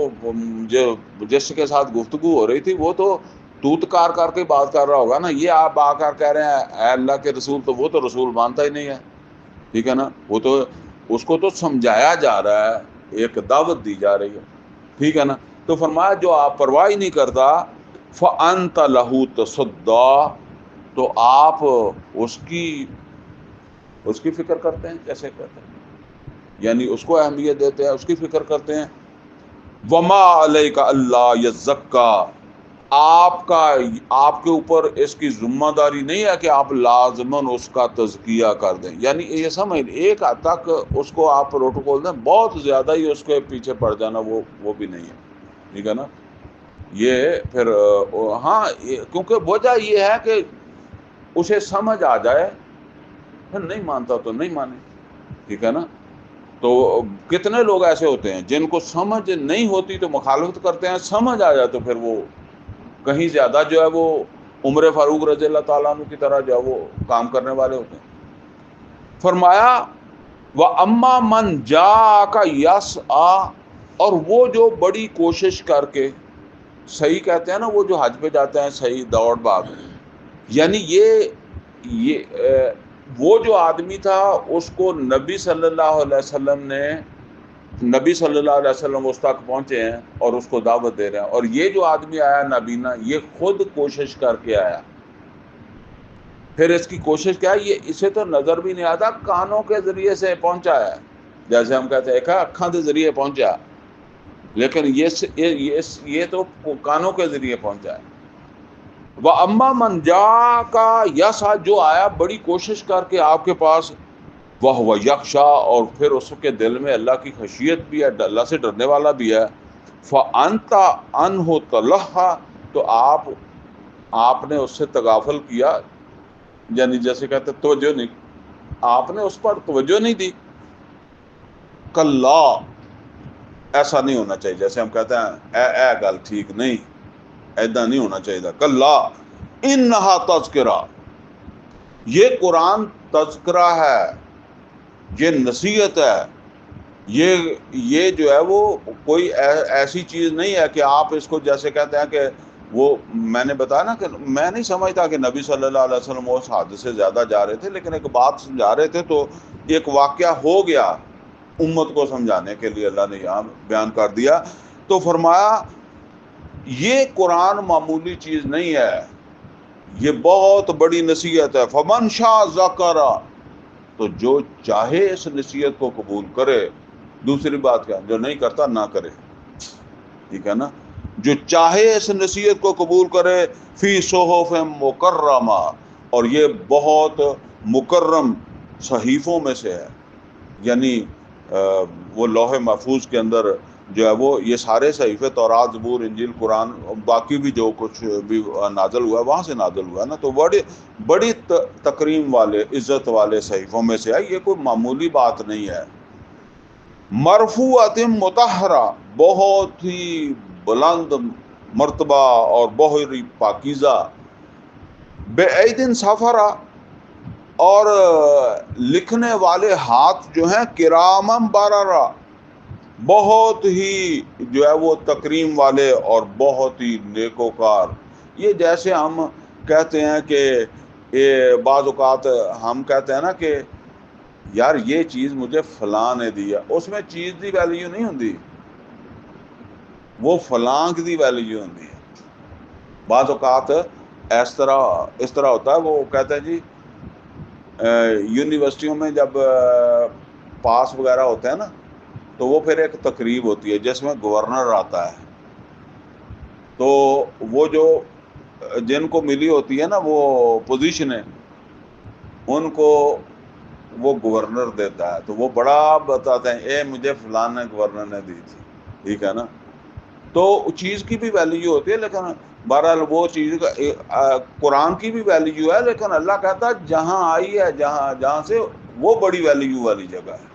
جو جس کے ساتھ گفتگو ہو رہی تھی وہ تو توت کار کر کے بات کر رہا ہوگا نا. یہ آپ آ کر کہہ رہے ہیں اے اللہ کے رسول، تو وہ تو رسول مانتا ہی نہیں ہے. ٹھیک ہے نا. وہ تو اس کو تو سمجھایا جا رہا ہے، ایک دعوت دی جا رہی ہے. ٹھیک ہے نا. تو فرمایا جو آپ پرواہ نہیں کرتا، فأنت لہ تصدیٰ، تو آپ اس کی فکر کرتے ہیں. کیسے کرتے ہیں؟ یعنی اس کو اہمیت دیتے ہیں، اس کی فکر کرتے ہیں. وما علیک اللہ یزکا، آپ کے اوپر اس کی ذمہ داری نہیں ہے کہ آپ لازماً اس کا تزکیہ کر دیں. یعنی یہ سمجھ ایک حد تک اس کو آپ پروٹوکول دیں، بہت زیادہ ہی اس کے پیچھے پڑ جانا وہ بھی نہیں ہے. ٹھیک ہے نا. یہ پھر ہاں کیونکہ وجہ یہ ہے کہ اسے سمجھ آ جائے، پھر نہیں مانتا تو نہیں مانے. ٹھیک ہے نا. تو کتنے لوگ ایسے ہوتے ہیں جن کو سمجھ نہیں ہوتی تو مخالفت کرتے ہیں، سمجھ آ جائے تو پھر وہ کہیں زیادہ جو ہے وہ عمر فاروق رضی اللہ تعالیٰ عنہ کی طرح جو ہے وہ کام کرنے والے ہوتے ہیں. فرمایا وَأَمَّا مَنْ جَاءَكَ يَسْعَىٰ، اور وہ جو بڑی کوشش کر کے، صحیح کہتے ہیں نا وہ جو حج پہ جاتے ہیں صحیح دوڑ بھاگ، یعنی یہ وہ جو آدمی تھا اس کو نبی صلی اللہ علیہ وسلم اس تک پہنچے ہیں اور اس کو دعوت دے رہے ہیں. اور یہ جو آدمی آیا نابینا، یہ خود کوشش کر کے آیا. پھر اس کی کوشش کیا ہے، یہ اسے تو نظر بھی نہیں آتا، کانوں کے ذریعے سے پہنچا ہے، جیسے ہم کہتے ہیں اکھاں کے ذریعے پہنچا، لیکن یہ تو کانوں کے ذریعے پہنچا ہے۔ وَأَمَّا مَنْ جَاءَكَ، یسا جو آیا بڑی کوشش کر کے آپ کے پاس، وَهُوَ يَخْشَىٰ، اور پھر اس کے دل میں اللہ کی خشیت بھی ہے، اللہ سے ڈرنے والا بھی ہے، فَأَنْتَ عَنْهُ تَلَهَّىٰ، تو آپ نے اس سے تغافل کیا، یعنی جیسے کہتے ہیں توجہ نہیں، آپ نے اس پر توجہ نہیں دی۔ کلا، ایسا نہیں ہونا چاہیے، جیسے ہم کہتے ہیں اے گل ٹھیک نہیں، ایدا نہیں ہونا چاہیے۔ کلا انہا تذکرہ، یہ قرآن تذکرہ ہے، یہ نصیحت ہے، یہ جو ہے وہ کوئی ایسی چیز نہیں ہے کہ آپ اس کو جیسے کہتے ہیں کہ وہ، میں نے بتایا نا کہ میں نہیں سمجھتا کہ نبی صلی اللہ علیہ وسلم اس حادثے سے زیادہ جا رہے تھے، لیکن ایک بات سمجھا رہے تھے تو ایک واقعہ ہو گیا امت کو سمجھانے کے لیے اللہ نے یہاں بیان کر دیا۔ تو فرمایا یہ قرآن معمولی چیز نہیں ہے، یہ بہت بڑی نصیحت ہے۔ فمن شاء ذکر، تو جو چاہے اس نصیحت کو قبول کرے، دوسری بات کیا، جو نہیں کرتا نہ کرے، ٹھیک ہے نا، جو چاہے اس نصیحت کو قبول کرے، فی صحف مکرمہ، اور یہ بہت مکرم صحیفوں میں سے ہے، یعنی وہ لوح محفوظ کے اندر جو ہے وہ یہ سارے صحیفے تورات، زبور، انجیل، قرآن، باقی بھی جو کچھ بھی نازل ہوا ہے وہاں سے نازل ہوا ہے نا، تو بڑی تکریم والے، عزت والے صحیفوں میں سے ہے، یہ کوئی معمولی بات نہیں ہے۔ مرفوعۃ مطہرہ، بہت ہی بلند مرتبہ اور بہت ہی پاکیزہ، بِأَیْدٍ سَفَرَہ، اور لکھنے والے ہاتھ جو ہیں کرامم بررہ، بہت ہی جو ہے وہ تکریم والے اور بہت ہی نیکوکار۔ یہ جیسے ہم کہتے ہیں کہ بعض اوقات ہم کہتے ہیں نا کہ یار یہ چیز مجھے فلاں نے دیا، اس میں چیز دی ویلیو نہیں ہوندی، وہ فلاں دی ویلیو ہوندی ہے۔ بعض اوقات اس طرح ہوتا ہے، وہ کہتے ہیں جی یونیورسٹیوں میں جب پاس وغیرہ ہوتے ہیں نا تو وہ پھر ایک تقریب ہوتی ہے جس میں گورنر آتا ہے، تو وہ جو جن کو ملی ہوتی ہے نا وہ پوزیشنیں، ان کو وہ گورنر دیتا ہے، تو وہ بڑا بتاتے ہیں اے مجھے فلاں نے گورنر نے دی تھی، ٹھیک ہے نا، تو چیز کی بھی ویلیو ہوتی ہے، لیکن بہرحال وہ چیز قرآن کی بھی ویلیو ہے، لیکن اللہ کہتا ہے جہاں آئی ہے، جہاں سے وہ بڑی ویلیو والی جگہ ہے،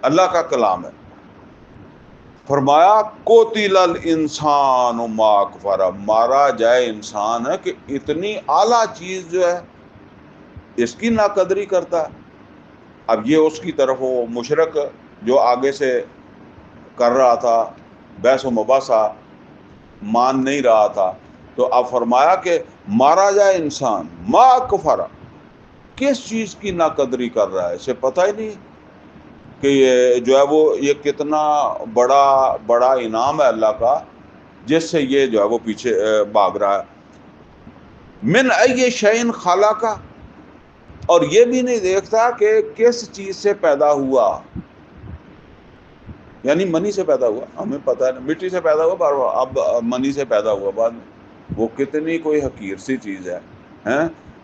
اللہ کا کلام ہے۔ فرمایا قتل الانسان ما اکفر، مارا جائے انسان ہے کہ اتنی اعلیٰ چیز جو ہے اس کی ناقدری کرتا ہے۔ اب یہ اس کی طرف وہ مشرک جو آگے سے کر رہا تھا بحث و مباحثہ، مان نہیں رہا تھا، تو اب فرمایا کہ مارا جائے انسان ما اکفر، کس چیز کی ناقدری کر رہا ہے، اسے پتہ ہی نہیں کہ یہ جو ہے وہ یہ کتنا بڑا انعام ہے اللہ کا، جس سے یہ جو ہے وہ پیچھے بھاگ رہا ہے۔ من ای شیء خلق، اور یہ بھی نہیں دیکھتا کہ کس چیز سے پیدا ہوا، یعنی منی سے پیدا ہوا، ہمیں پتہ ہے مٹی سے پیدا ہوا، اب منی سے پیدا ہوا بعد میں، وہ کتنی کوئی حقیر سی چیز ہے،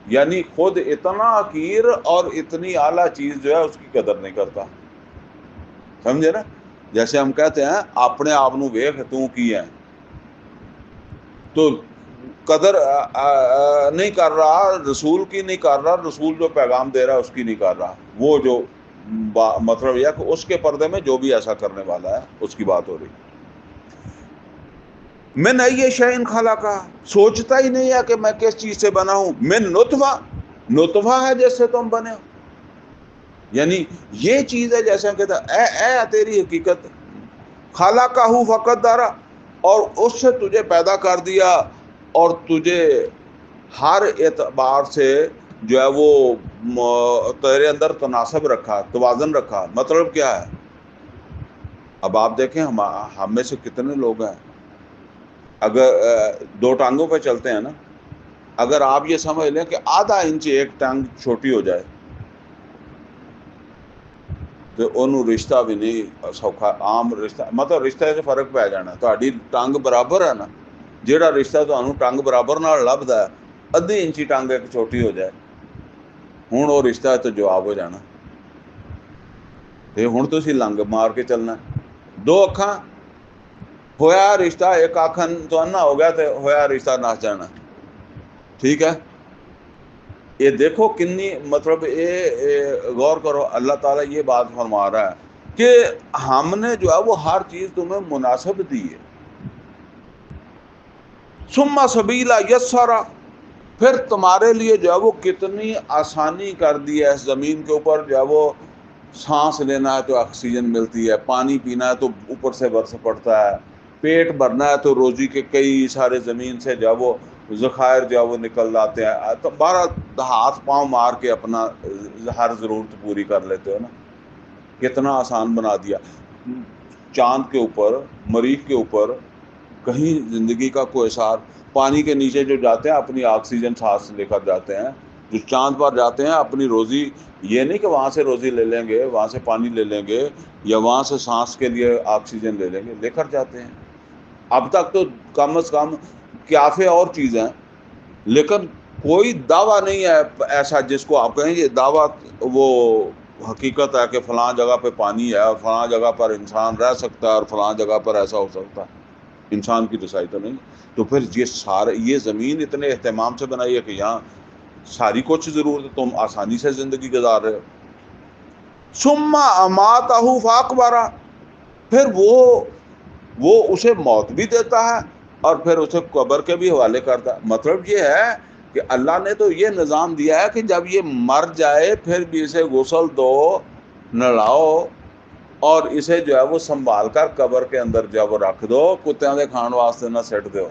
یعنی خود اتنا حقیر اور اتنی اعلیٰ چیز جو ہے اس کی قدر نہیں کرتا، سمجھے نا، جیسے ہم کہتے ہیں اپنے آپ نو ویکھ تو کی ہے، تو قدر نہیں کر رہا رسول کی، نہیں کر رہا رسول جو پیغام دے رہا ہے اس کی نہیں کر رہا، وہ جو مطلب یہ کہ اس کے پردے میں جو بھی ایسا کرنے والا ہے اس کی بات ہو رہی۔ من ای شیء خلق، سوچتا ہی نہیں ہے کہ میں کس چیز سے بنا ہوں، من نطفہ، نطفہ ہے جس سے تم بنے ہو، یعنی یہ چیز ہے جیسے ہم کہتے ہیں اے تیری حقیقت، خلقہ فقدر، اور اس سے تجھے پیدا کر دیا اور تجھے ہر اعتبار سے جو ہے وہ تیرے اندر تناسب رکھا، توازن رکھا۔ مطلب کیا ہے، اب آپ دیکھیں ہم میں سے کتنے لوگ ہیں اگر دو ٹانگوں پہ چلتے ہیں نا، اگر آپ یہ سمجھ لیں کہ آدھا انچ ایک ٹنگ چھوٹی ہو جائے تو انہوں رشتہ بھی نہیں سوکھا عام رشتہ مطلب رشتے سے فرق پی جانا تہاڈی ٹنگ برابر ہے نا جہاں رشتہ تمہیں ٹنگ برابر نال لبدا ہے ادھی انچی ٹنگ ایک چھوٹی ہو جائے ہوں وہ رشتہ تو جواب ہو جانا ہوں تسی لنگ مار کے چلنا دو اکھاں ہویا رشتہ ایک اکھن تو انا ہو گیا تو ہویا رشتہ نس جانا ٹھیک ہے یہ دیکھو کنی مطلب یہ غور کرو اللہ تعالیٰ یہ بات فرما رہا ہے کہ ہم نے جو ہے وہ ہر چیز تمہیں مناسب دی ہے ثم سبیلا یسرا پھر تمہارے لیے جو ہے وہ کتنی آسانی کر دی ہے اس زمین کے اوپر جو ہے وہ سانس لینا ہے تو آکسیجن ملتی ہے پانی پینا ہے تو اوپر سے برس پڑتا ہے پیٹ بھرنا ہے تو روزی کے کئی سارے زمین سے جو ہے وہ ذخائر جو ہے وہ نکل جاتے ہیں تو بارہ ہاتھ پاؤں مار کے اپنا ہر ضرورت پوری کر لیتے ہو نا کتنا آسان بنا دیا چاند کے اوپر مریخ کے اوپر کہیں زندگی کا کوئی اثار پانی کے نیچے جو جاتے ہیں اپنی آکسیجن سانس لے کر جاتے ہیں جو چاند پر جاتے ہیں اپنی روزی یہ نہیں کہ وہاں سے روزی لے لیں گے وہاں سے پانی لے لیں گے یا وہاں سے سانس کے لیے آکسیجن لے لیں گے لے کر جاتے ہیں اب تک تو کم از کم کیافے اور چیزیں ہیں لیکن کوئی دعویٰ نہیں ہے ایسا جس کو آپ کہیں یہ دعویٰ وہ حقیقت ہے کہ فلاں جگہ پہ پانی ہے اور فلاں جگہ پر انسان رہ سکتا ہے اور فلاں جگہ پر ایسا ہو سکتا ہے انسان کی رسائی تو نہیں تو پھر یہ زمین اتنے اہتمام سے بنائی ہے کہ یہاں ساری کچھ ضرورت تم آسانی سے زندگی گزار رہے ہو ثم اماتہ فاقبرہ پھر وہ اسے موت بھی دیتا ہے اور پھر اسے قبر کے بھی حوالے کرتا ہے مطلب یہ ہے کہ اللہ نے تو یہ نظام دیا ہے کہ جب یہ مر جائے پھر بھی اسے غسل دو نہلاؤ اور اسے جو ہے وہ سنبھال کر قبر کے اندر جو ہے وہ رکھ دو کتوں کے کھان واسطے نہ سٹ دو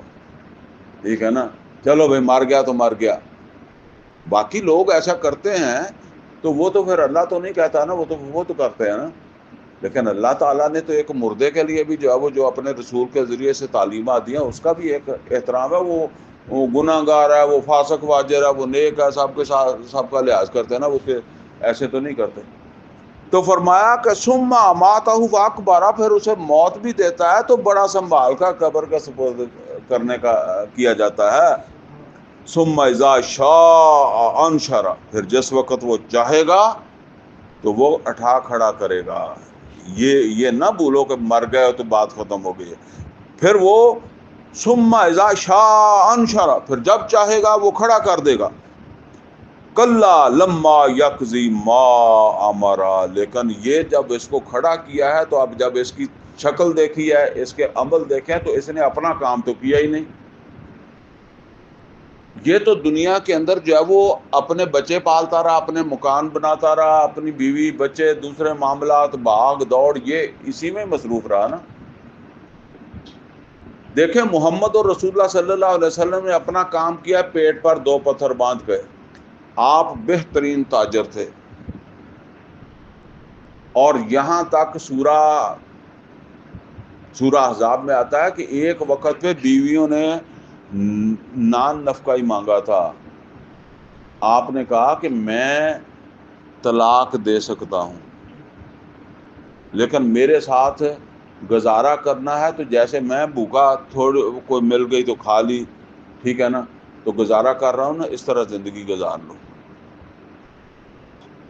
ٹھیک ہے نا چلو بھائی مر گیا تو مر گیا باقی لوگ ایسا کرتے ہیں تو وہ تو پھر اللہ تو نہیں کہتا نا وہ تو کرتے ہیں نا لیکن اللہ تعالیٰ نے تو ایک مردے کے لیے بھی جو ہے وہ جو اپنے رسول کے ذریعے سے تعلیمات دی ہیں اس کا بھی ایک احترام ہے وہ گناہ گار ہے وہ فاسق واجر ہے وہ نیک ہے سب کا لحاظ کرتے ہیں نا وہ کہ ایسے تو نہیں کرتے تو فرمایا کہ ثم اماتہ فاقبرہ پھر اسے موت بھی دیتا ہے تو بڑا سنبھال کا قبر کا سپرد کرنے کا کیا جاتا ہے ثم اذا شاء انشرہ پھر جس وقت وہ چاہے گا تو وہ اٹھا کھڑا کرے گا یہ نہ بھولو کہ مر گئے تو بات ختم ہو گئی ہے پھر وہ ثم اذا شاء انشرہ پھر جب چاہے گا وہ کھڑا کر دے گا کلا لما یقضی ما امرا لیکن یہ جب اس کو کھڑا کیا ہے تو اب جب اس کی شکل دیکھی ہے اس کے عمل دیکھے تو اس نے اپنا کام تو کیا ہی نہیں یہ تو دنیا کے اندر جو ہے وہ اپنے بچے پالتا رہا اپنے مکان بناتا رہا اپنی بیوی بچے دوسرے معاملات بھاگ دوڑ یہ اسی میں مصروف رہا نا دیکھیں محمد اور رسول اللہ صلی اللہ علیہ وسلم نے اپنا کام کیا پیٹ پر 2 پتھر باندھ کے آپ بہترین تاجر تھے اور یہاں تک سورہ احزاب میں آتا ہے کہ ایک وقت پہ بیویوں نے نان نفقہ مانگا تھا آپ نے کہا کہ میں طلاق دے سکتا ہوں لیکن میرے ساتھ گزارا کرنا ہے تو جیسے میں بھوکا تھوڑی کوئی مل گئی تو کھا لی ٹھیک ہے نا تو گزارا کر رہا ہوں نا اس طرح زندگی گزار لو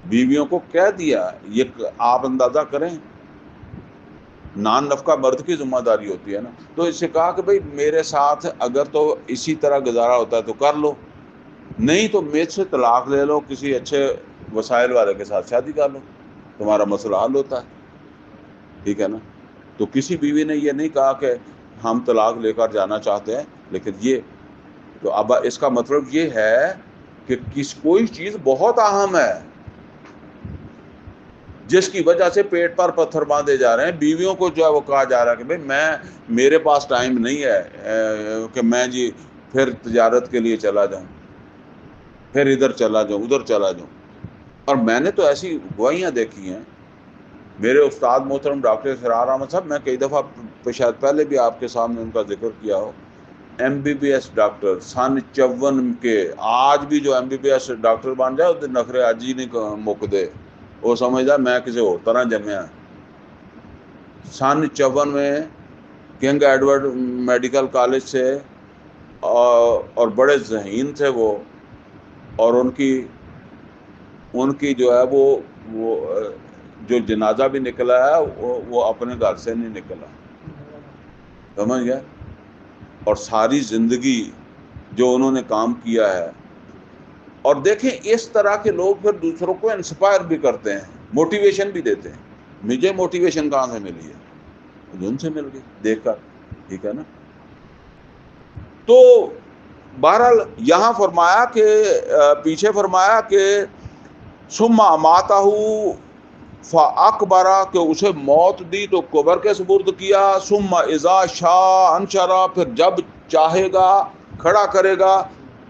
بیویوں کو کہہ دیا یہ آپ اندازہ کریں نان نفقہ مرد کی ذمہ داری ہوتی ہے نا تو اس سے کہا کہ بھئی میرے ساتھ اگر تو اسی طرح گزارا ہوتا ہے تو کر لو نہیں تو میرے سے طلاق لے لو کسی اچھے وسائل والے کے ساتھ شادی کر لو تمہارا مسئلہ حل ہوتا ہے ٹھیک ہے نا تو کسی بیوی نے یہ نہیں کہا کہ ہم طلاق لے کر جانا چاہتے ہیں لیکن یہ تو اب اس کا مطلب یہ ہے کہ کوئی چیز بہت اہم ہے جس کی وجہ سے پیٹ پر پتھر باندھے جا رہے ہیں بیویوں کو جو ہے وہ کہا جا رہا ہے کہ بھئی میرے پاس ٹائم نہیں ہے کہ میں جی پھر تجارت کے لیے چلا جاؤں پھر ادھر چلا جاؤں ادھر چلا جاؤں اور میں نے تو ایسی گواہیاں دیکھی ہیں میرے استاد محترم ڈاکٹر اسرار احمد صاحب میں کئی دفعہ شاید پہلے بھی آپ کے سامنے ان کا ذکر کیا ہو MBBS ڈاکٹر سن 54 کے آج بھی جو MBBS ڈاکٹر بن جائے وہ نخرے اج ہی نہیں مکدے، وہ سمجھدا میں کسی اور طرح جمیا۔ سن 54 میں کنگ ایڈورڈ میڈیکل کالج سے اور بڑے ذہین تھے وہ، اور ان کی جو ہے وہ جو جنازہ بھی نکلا ہے وہ اپنے گھر سے نہیں نکلا، سمجھ گئے؟ اور ساری زندگی جو انہوں نے کام کیا ہے، اور دیکھیں اس طرح کے لوگ پھر دوسروں کو انسپائر بھی کرتے ہیں، موٹیویشن بھی دیتے ہیں۔ مجھے موٹیویشن کہاں سے ملی ہے؟ ان سے مل گئی دیکھ کر، ٹھیک ہے نا؟ تو بہرحال یہاں فرمایا کہ پیچھے فرمایا کہ ثم اماتہ فاکبرا، کہ اسے موت دی تو قبر کے سپرد کیا، ثم اذا شاء انشرا، پھر جب چاہے گا کھڑا کرے گا،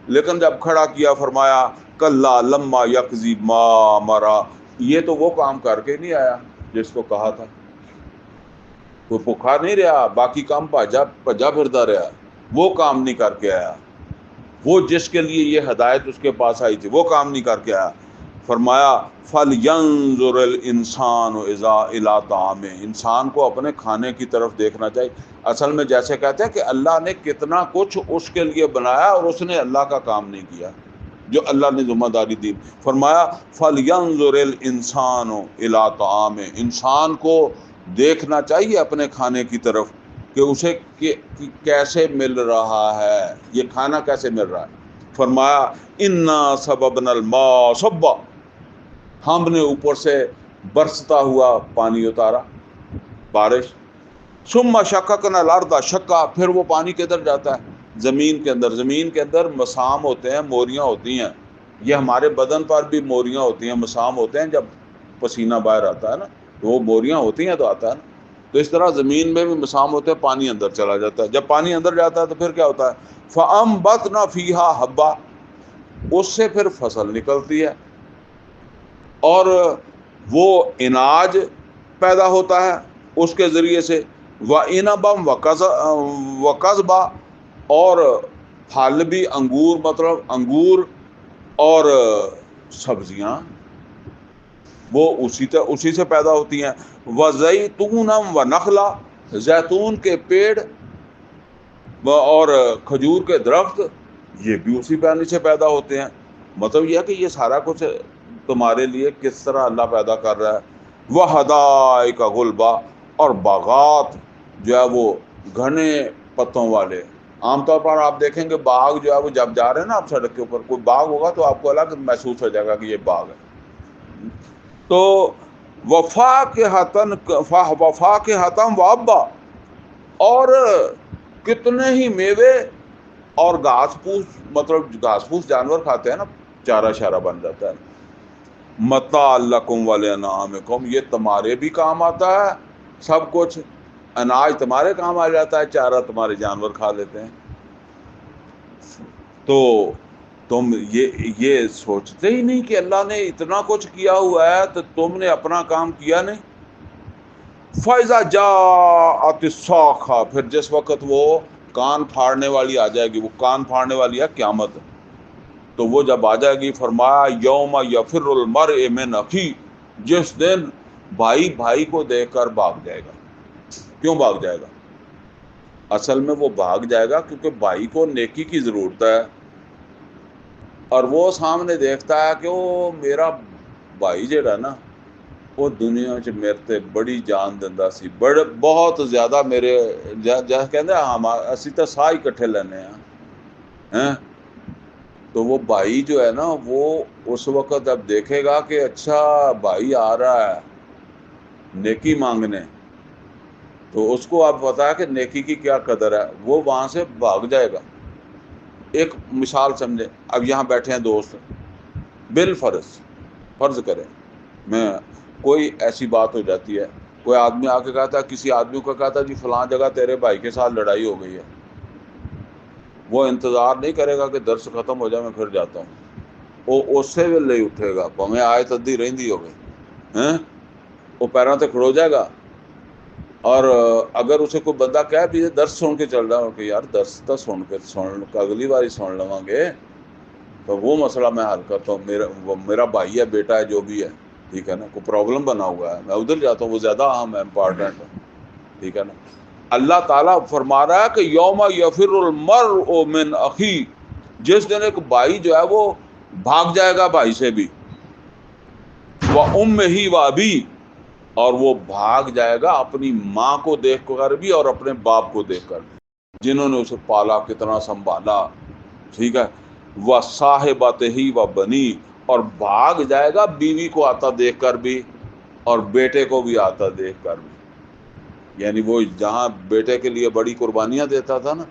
لیکن جب کھڑا کیا فرمایا کلا لما یقضی ما امرا، یہ تو وہ کام کر کے نہیں آیا جس کو کہا تھا، وہ بھوکا نہیں رہا، باقی کام بھجا پھرتا رہا، وہ کام نہیں کر کے آیا، وہ جس کے لیے یہ ہدایت اس کے پاس آئی تھی وہ کام نہیں کر کے آیا۔ فرمایا فَلْيَنْظُرِ الْإِنسَانُ إِذَا إِلَىٰ طَعَامِهِ، انسان کو اپنے کھانے کی طرف دیکھنا چاہیے۔ اصل میں جیسے کہتے ہیں کہ اللہ نے کتنا کچھ اس کے لیے بنایا اور اس نے اللہ کا کام نہیں کیا جو اللہ نے ذمہ داری دی۔ فرمایا فَلْيَنْظُرِ الْإِنسَانُ إِلَىٰ طَعَامِهِ، انسان کو دیکھنا چاہیے اپنے کھانے کی طرف کہ اسے کیسے مل رہا ہے، یہ کھانا کیسے مل رہا ہے۔ فرمایا اِنَّا سَبَبْنَا الْمَاءَ صَبًّا، ہم نے اوپر سے برستا ہوا پانی اتارا، بارش۔ ثم شققنا الارض شقا، پھر وہ پانی کدھر جاتا ہے؟ زمین کے اندر۔ زمین کے اندر مسام ہوتے ہیں، موریاں ہوتی ہیں، یہ ہمارے بدن پر بھی موریاں ہوتی ہیں، مسام ہوتے ہیں، جب پسینہ باہر آتا ہے نا تو وہ موریاں ہوتی ہیں تو آتا ہے نا، تو اس طرح زمین میں بھی مسام ہوتے ہیں، پانی اندر چلا جاتا ہے، جب پانی اندر جاتا ہے تو پھر کیا ہوتا ہے؟ فَأَنبَتْنَا فِيهَا حَبًّا، اس سے پھر فصل نکلتی ہے اور وہ اناج پیدا ہوتا ہے اس کے ذریعے سے، وَإِنَبًا وَقَضْبًا، اور پھل بھی، انگور، مطلب انگور اور سبزیاں وہ اسی سے پیدا ہوتی ہیں، وَزَيْتُونًا وَنَخْلًا، زیتون کے پیڑ اور کھجور کے درخت یہ بھی اسی پانی سے پیدا ہوتے ہیں۔ مطلب یہ ہے کہ یہ سارا کچھ تمہارے لیے کس طرح اللہ پیدا کر رہا ہے۔ وَحَدَائِقَ غُلْبًا، اور باغات جو ہے وہ گھنے پتوں والے۔ عام طور پر آپ دیکھیں گے باغ جو ہے وہ جب جا رہے ہیں نا آپ سڑک کے اوپر، کوئی باغ ہوگا تو آپ کو الگ محسوس ہو جائے گا کہ یہ باغ ہے۔ تو وَفَاكِهَةً وَأَبًّا، اور کتنے ہی میوے اور گھاس پھوس، مطلب گھاس پھوس جانور کھاتے ہیں نا، چارہ شارہ بن جاتا ہے۔ مَتَاعًا لَكُمْ وَلِأَنْعَامِكُمْ، یہ تمہارے بھی کام آتا ہے سب کچھ، اناج تمہارے کام آ جاتا ہے، چارہ تمہارے جانور کھا لیتے ہیں۔ تو تم یہ سوچتے ہی نہیں کہ اللہ نے اتنا کچھ کیا ہوا ہے تو تم نے اپنا کام کیا نہیں۔ فَإِذَا جَاءَتِ الصَّاخَّةُ، پھر جس وقت وہ کان پھاڑنے والی آ جائے گی، وہ کان پھاڑنے والی ہے قیامت، تو وہ جب آ جائے گی فرمایا یوم یفر المرء من اخیہ، جس دن بھائی بھائی کو دیکھ کر بھاگ جائے گا۔ کیوں بھاگ جائے گا؟ اصل میں وہ بھاگ جائے گا کیونکہ بھائی کو نیکی کی ضرورت ہے، اور وہ سامنے دیکھتا ہے کہ وہ میرا بھائی جڑا نا وہ دنیا چ میرے تے بڑی جان دندا سی، بہت زیادہ میرے جیسے کہتے ہیں اسی تو ساہ ہی کٹھے لینے ہیں۔ تو وہ بھائی جو ہے نا وہ اس وقت اب دیکھے گا کہ اچھا بھائی آ رہا ہے نیکی مانگنے، تو اس کو اب پتا ہے کہ نیکی کی کیا قدر ہے، وہ وہاں سے بھاگ جائے گا۔ ایک مثال سمجھے، اب یہاں بیٹھے ہیں دوست، فرض کریں میں کوئی ایسی بات ہو جاتی ہے، کوئی آدمی آ کے کہتا ہے، کسی آدمی کو کہتا ہے جی فلاں جگہ تیرے بھائی کے ساتھ لڑائی ہو گئی ہے، وہ انتظار نہیں کرے گا کہ درس ختم ہو جائے میں پھر جاتا ہوں، وہ اس سے ویلے ہی اٹھے گا، پویں آئے تدھی رہندی ہو گئی، وہ پیروں تے کھڑو جائے گا، اور اگر اسے کوئی بندہ کہہ بھی درس سن کے چل رہا ہو کہ یار درس تو سن اگلی باری سن لواں گے، تو وہ مسئلہ میں حل کرتا ہوں، میرا بھائی ہے، بیٹا ہے، جو بھی ہے، ٹھیک ہے نا، کوئی پرابلم بنا ہوا ہے، میں ادھر جاتا ہوں، وہ زیادہ اہم ہے، امپورٹنٹ ہے، ٹھیک ہے نا۔ اللہ تعالیٰ فرما رہا ہے کہ یوم یفر المرء من اخی، جس دن ایک بھائی جو ہے وہ بھاگ جائے گا بھائی سے بھی، وَأُمِّهِ وَأَبِيهِ، اور وہ بھاگ جائے گا اپنی ماں کو دیکھ کر بھی اور اپنے باپ کو دیکھ کر بھی، جنہوں نے اسے پالا، کتنا سنبھالا، ٹھیک ہے، وَصَاحِبَتِهِ وَبَنِيهِ، اور بھاگ جائے گا بیوی کو آتا دیکھ کر بھی اور بیٹے کو بھی آتا دیکھ کر بھی، یعنی وہ جہاں بیٹے کے لیے بڑی قربانیاں دیتا تھا نا،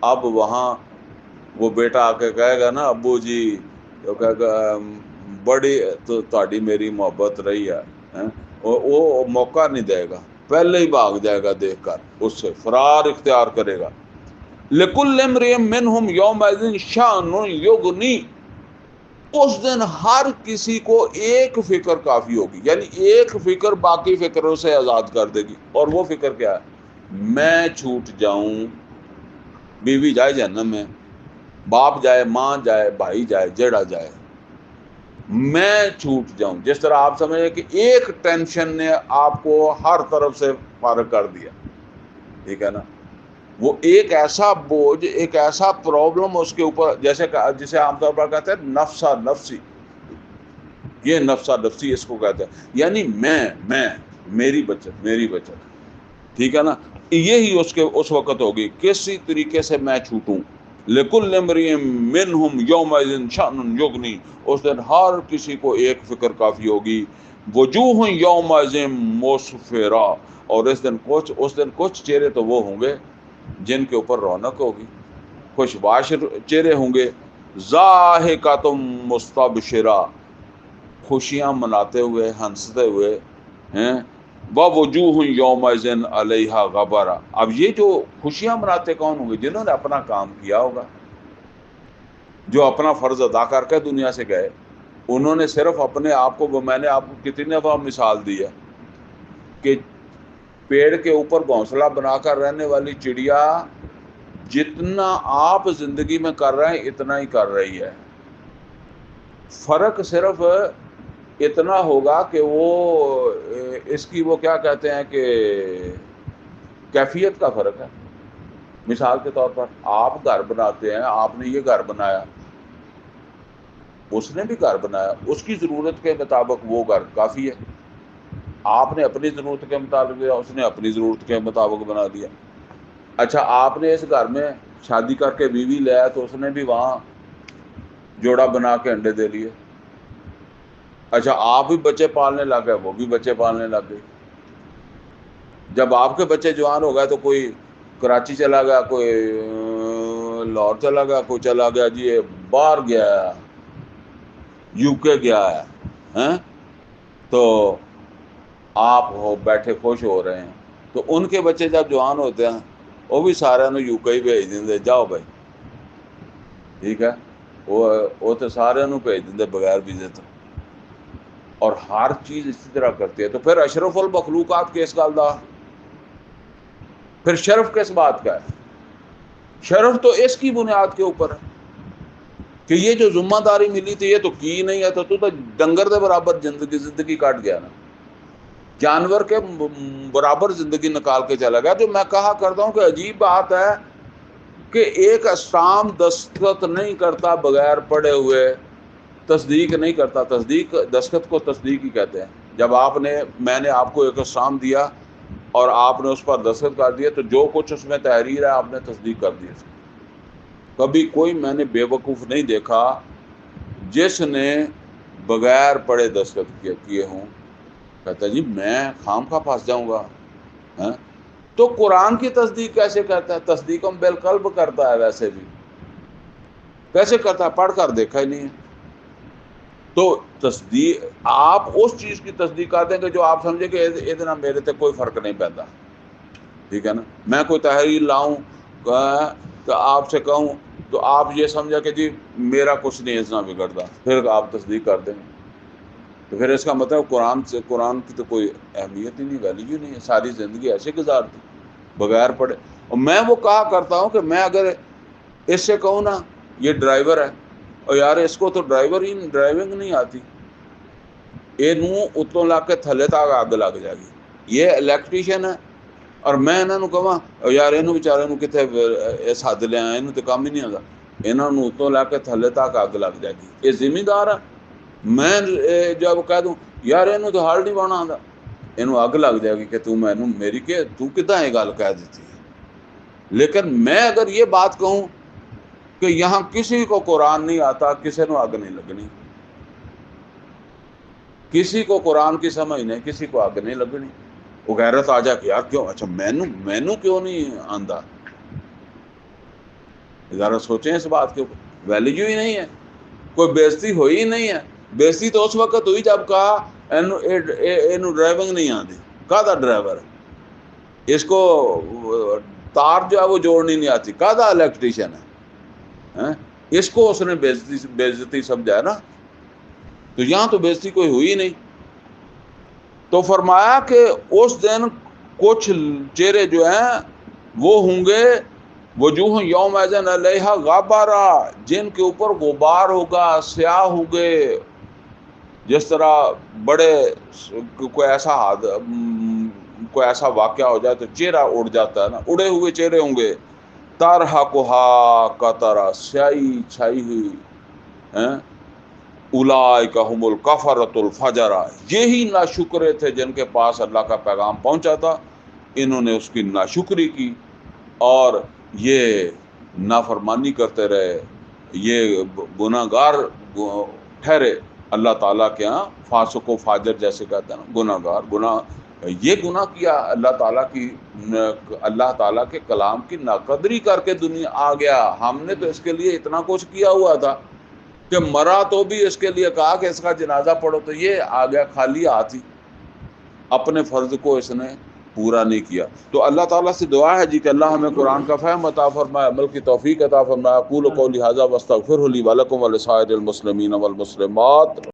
اب وہاں وہ بیٹا آ کے کہے گا نا ابو جی، تو کہے گا بڑی تو تہاڈی میری محبت رہی ہے، وہ موقع نہیں دے گا، پہلے ہی بھاگ جائے گا دیکھ کر، اس سے فرار اختیار کرے گا۔ لِكُلِّ امْرِئٍ مِّنْهُمْ يَوْمَئِذٍ شَأْنٌ يُغْنِيهِ، اس دن ہر کسی کو ایک فکر کافی ہوگی، یعنی ایک فکر باقی فکروں سے آزاد کر دے گی، اور وہ فکر کیا ہے؟ میں چھوٹ جاؤں، بیوی جائے جہنم میں، باپ جائے، ماں جائے، بھائی جائے، جیڑا جائے، میں چھوٹ جاؤں۔ جس طرح آپ سمجھیں کہ ایک ٹینشن نے آپ کو ہر طرف سے فارغ کر دیا، ٹھیک ہے نا، وہ ایک ایسا بوجھ، ایک ایسا پرابلم اس کے اوپر، جسے عام طور پر کہتے ہیں نفسا نفسی، یہ نفسا نفسی اس کو کہتے ہیں، یعنی میں میری بچت، ٹھیک ہے نا، یہی اس وقت ہوگی، کسی طریقے سے میں چھوٹوں۔ لِكُلِّ امْرِئٍ مِّنْهُمْ يَوْمَئِذٍ شَأْنٌ يُغْنِيهِ، اس دن ہر کسی کو ایک فکر کافی ہوگی۔ وجوہ یومئذ مسفرہ، اور اس دن کچھ چہرے تو وہ ہوں گے جن کے اوپر رونق ہوگی، خوشباش چہرے ہوں گے، ضاحکۃ مستبشرہ، خوشیاں مناتے ہوئے، ہنستے ہوئے ہیں، ووجوہ یومئذ علیہا غبرہ۔ اب یہ جو خوشیاں مناتے کون ہوں گے؟ جنہوں نے اپنا کام کیا ہوگا، جو اپنا فرض ادا کر کے دنیا سے گئے، انہوں نے صرف اپنے آپ کو، میں نے آپ کو کتنی دفعہ مثال دی ہے کہ پیڑ کے اوپر گھونسلہ بنا کر رہنے والی چڑیا جتنا آپ زندگی میں کر رہے ہیں اتنا ہی کر رہی ہے، فرق صرف اتنا ہوگا کہ وہ اس کی وہ کیا کہتے ہیں کہ کیفیت کا فرق ہے۔ مثال کے طور پر آپ گھر بناتے ہیں، آپ نے یہ گھر بنایا، اس نے بھی گھر بنایا، اس کی ضرورت کے مطابق وہ گھر کافی ہے، آپ نے اپنی ضرورت کے مطابق دیا، اس نے اپنی ضرورت کے مطابق بنا دیا۔ اچھا، آپ نے اس گھر میں شادی کر کے بیوی لے آیا تو اس نے بھی وہاں جوڑا بنا کے انڈے دے لیے۔ اچھا، آپ بھی بچے پالنے لگ گئے، وہ بھی بچے پالنے لگ گئے۔ جب آپ کے بچے جوان ہو گئے تو کوئی کراچی چلا گیا، کوئی لاہور چلا گیا، کوئی چلا گیا جی باہر گیا ہے، یو کے گیا ہے، تو آپ بیٹھے خوش ہو رہے ہیں، تو ان کے بچے جب جوان ہوتے ہیں وہ بھی سارے نو یو کے ہی بھیج دیں، جاؤ بھائی، ٹھیک ہے، وہ تو سارے نو بھیج دیں بغیر ویزے تو، اور ہر چیز اسی طرح کرتی ہے۔ تو پھر اشرف المخلوقات کس گل دا؟ پھر شرف کس بات کا ہے؟ شرف تو اس کی بنیاد کے اوپر ہے کہ یہ جو ذمہ داری ملی تھی یہ تو کی نہیں ہے، تو ڈنگر دے برابر زندگی کاٹ گیا نا، جانور کے برابر زندگی نکال کے چلا گیا۔ جو میں کہا کرتا ہوں کہ عجیب بات ہے کہ ایک اسلام دستخط نہیں کرتا بغیر پڑھے ہوئے، تصدیق نہیں کرتا، دستخط کو تصدیق ہی کہتے ہیں۔ جب میں نے آپ کو ایک اسلام دیا اور آپ نے اس پر دستخط کر دیا تو جو کچھ اس میں تحریر ہے آپ نے تصدیق کر دی۔ کبھی کوئی میں نے بے وقوف نہیں دیکھا جس نے بغیر پڑھے دستخط کیے ہوں، کہتا جی میں خام خواہ پھنس جاؤں گا، ہاں؟ تو قرآن کی تصدیق کیسے کرتا ہے؟ تصدیق ہم بالقلب کرتا ہے، ویسے بھی کیسے کرتا ہے؟ پڑھ کر دیکھا ہی نہیں ہے۔ تو تصدیق آپ اس چیز کی تصدیق کر دیں گے جو آپ سمجھیں کہ ادنا میرے تے کوئی فرق نہیں پیدا، ٹھیک ہے نا۔ میں کوئی تحریر لاؤں تو آپ سے کہوں تو آپ یہ سمجھا کہ جی میرا کچھ نہیں اتنا بگڑتا، پھر آپ تصدیق کر دیں گے۔ تو پھر اس کا مطلب قرآن کی تو کوئی اہمیت ہی نہیں، ویلیو نہیں ہے، ساری زندگی ایسے گزار دی بغیر پڑھے۔ اور میں وہ کہا کرتا ہوں کہ میں اگر اس سے کہوں نا یہ ڈرائیور ہے اور یار اس کو تو ڈرائیونگ نہیں آتی، اتوں لا کے تھلے تک اگ لگ جائے گی۔ یہ الیکٹریشین ہے اور میں انہوں نے کہاں یار یہ بیچارے کتنے اس حد لے آئے، یہ تو کام ہی نہیں آتا، یہاں اتوں لا کے تھلے تک اگ لگ جائے گی۔ یہ ذمہ دار ہے؟ میں جب کہہ دوں یار یہ تو ہال نہیں بانا آتا، یہ اگ لگ جائے گی کہ میری کہ تو کداں یہ گل کہہ دیتی ہے۔ لیکن میں اگر یہ بات کہوں کہ یہاں کسی کو قرآن نہیں آتا، کسی کو اگ نہیں لگنی، کسی کو قرآن کی سمجھ نہیں، کسی کو اگ نہیں لگنی۔ وہ غیرت آ جائے کہ یار کیوں، اچھا مینو کیوں نہیں آندا؟ ذرا سوچیں اس بات کے اوپر، ویلیو ہی نہیں ہے، کوئی بےزتی ہوئی ہی نہیں ہے۔ بےزتی تو اس وقت ہوئی جب کہا ڈرائیونگ نہیں آتی، کہا ڈرائیور اس کو تار جو ہے وہ جوڑنی نہیں آتی، کہا الیکٹریشین ہے، اس کو اس نے بےزتی سمجھا نا۔ تو یہاں تو بےزتی کوئی ہوئی نہیں۔ تو فرمایا کہ اس دن کچھ چہرے جو ہیں وہ ہوں گے وجوہ یوم اذن علیہا غبارا، جن کے اوپر غبار ہوگا، سیاہ ہوں گے، جس طرح بڑے کوئی ایسا واقعہ ہو جائے تو چہرہ اڑ جاتا ہے نا، اڑے ہوئے چہرے ہوں گے، ترہقھا قطرہ، سیاہی چھائی ہوئی، اولئک ھم الکفرۃ الفجرہ، یہی ناشکرے تھے جن کے پاس اللہ کا پیغام پہنچا تھا، انہوں نے اس کی ناشکری کی اور یہ نافرمانی کرتے رہے، یہ گناہ گار ٹھہرے اللہ تعالیٰ کے ہاں، فاسق و فاجر جیسے کہتے ہیں نا، گناہ گار، یہ گناہ کیا اللہ تعالیٰ کے کلام کی ناقدری کر کے دنیا آ گیا۔ ہم نے تو اس کے لیے اتنا کچھ کیا ہوا تھا کہ مرا تو بھی اس کے لیے کہا کہ اس کا جنازہ پڑھو، تو یہ آ گیا خالی ہاتھ ہی، اپنے فرض کو اس نے پورا نہیں کیا۔ تو اللہ تعالیٰ سے دعا ہے جی کہ اللہ ہمیں قرآن کا فہم عطا فرمائے، عمل کی توفیق عطا فرمائے۔ اقول قولی ھذا واستغفر لی ولکم ولسائر المسلمین والمسلمات۔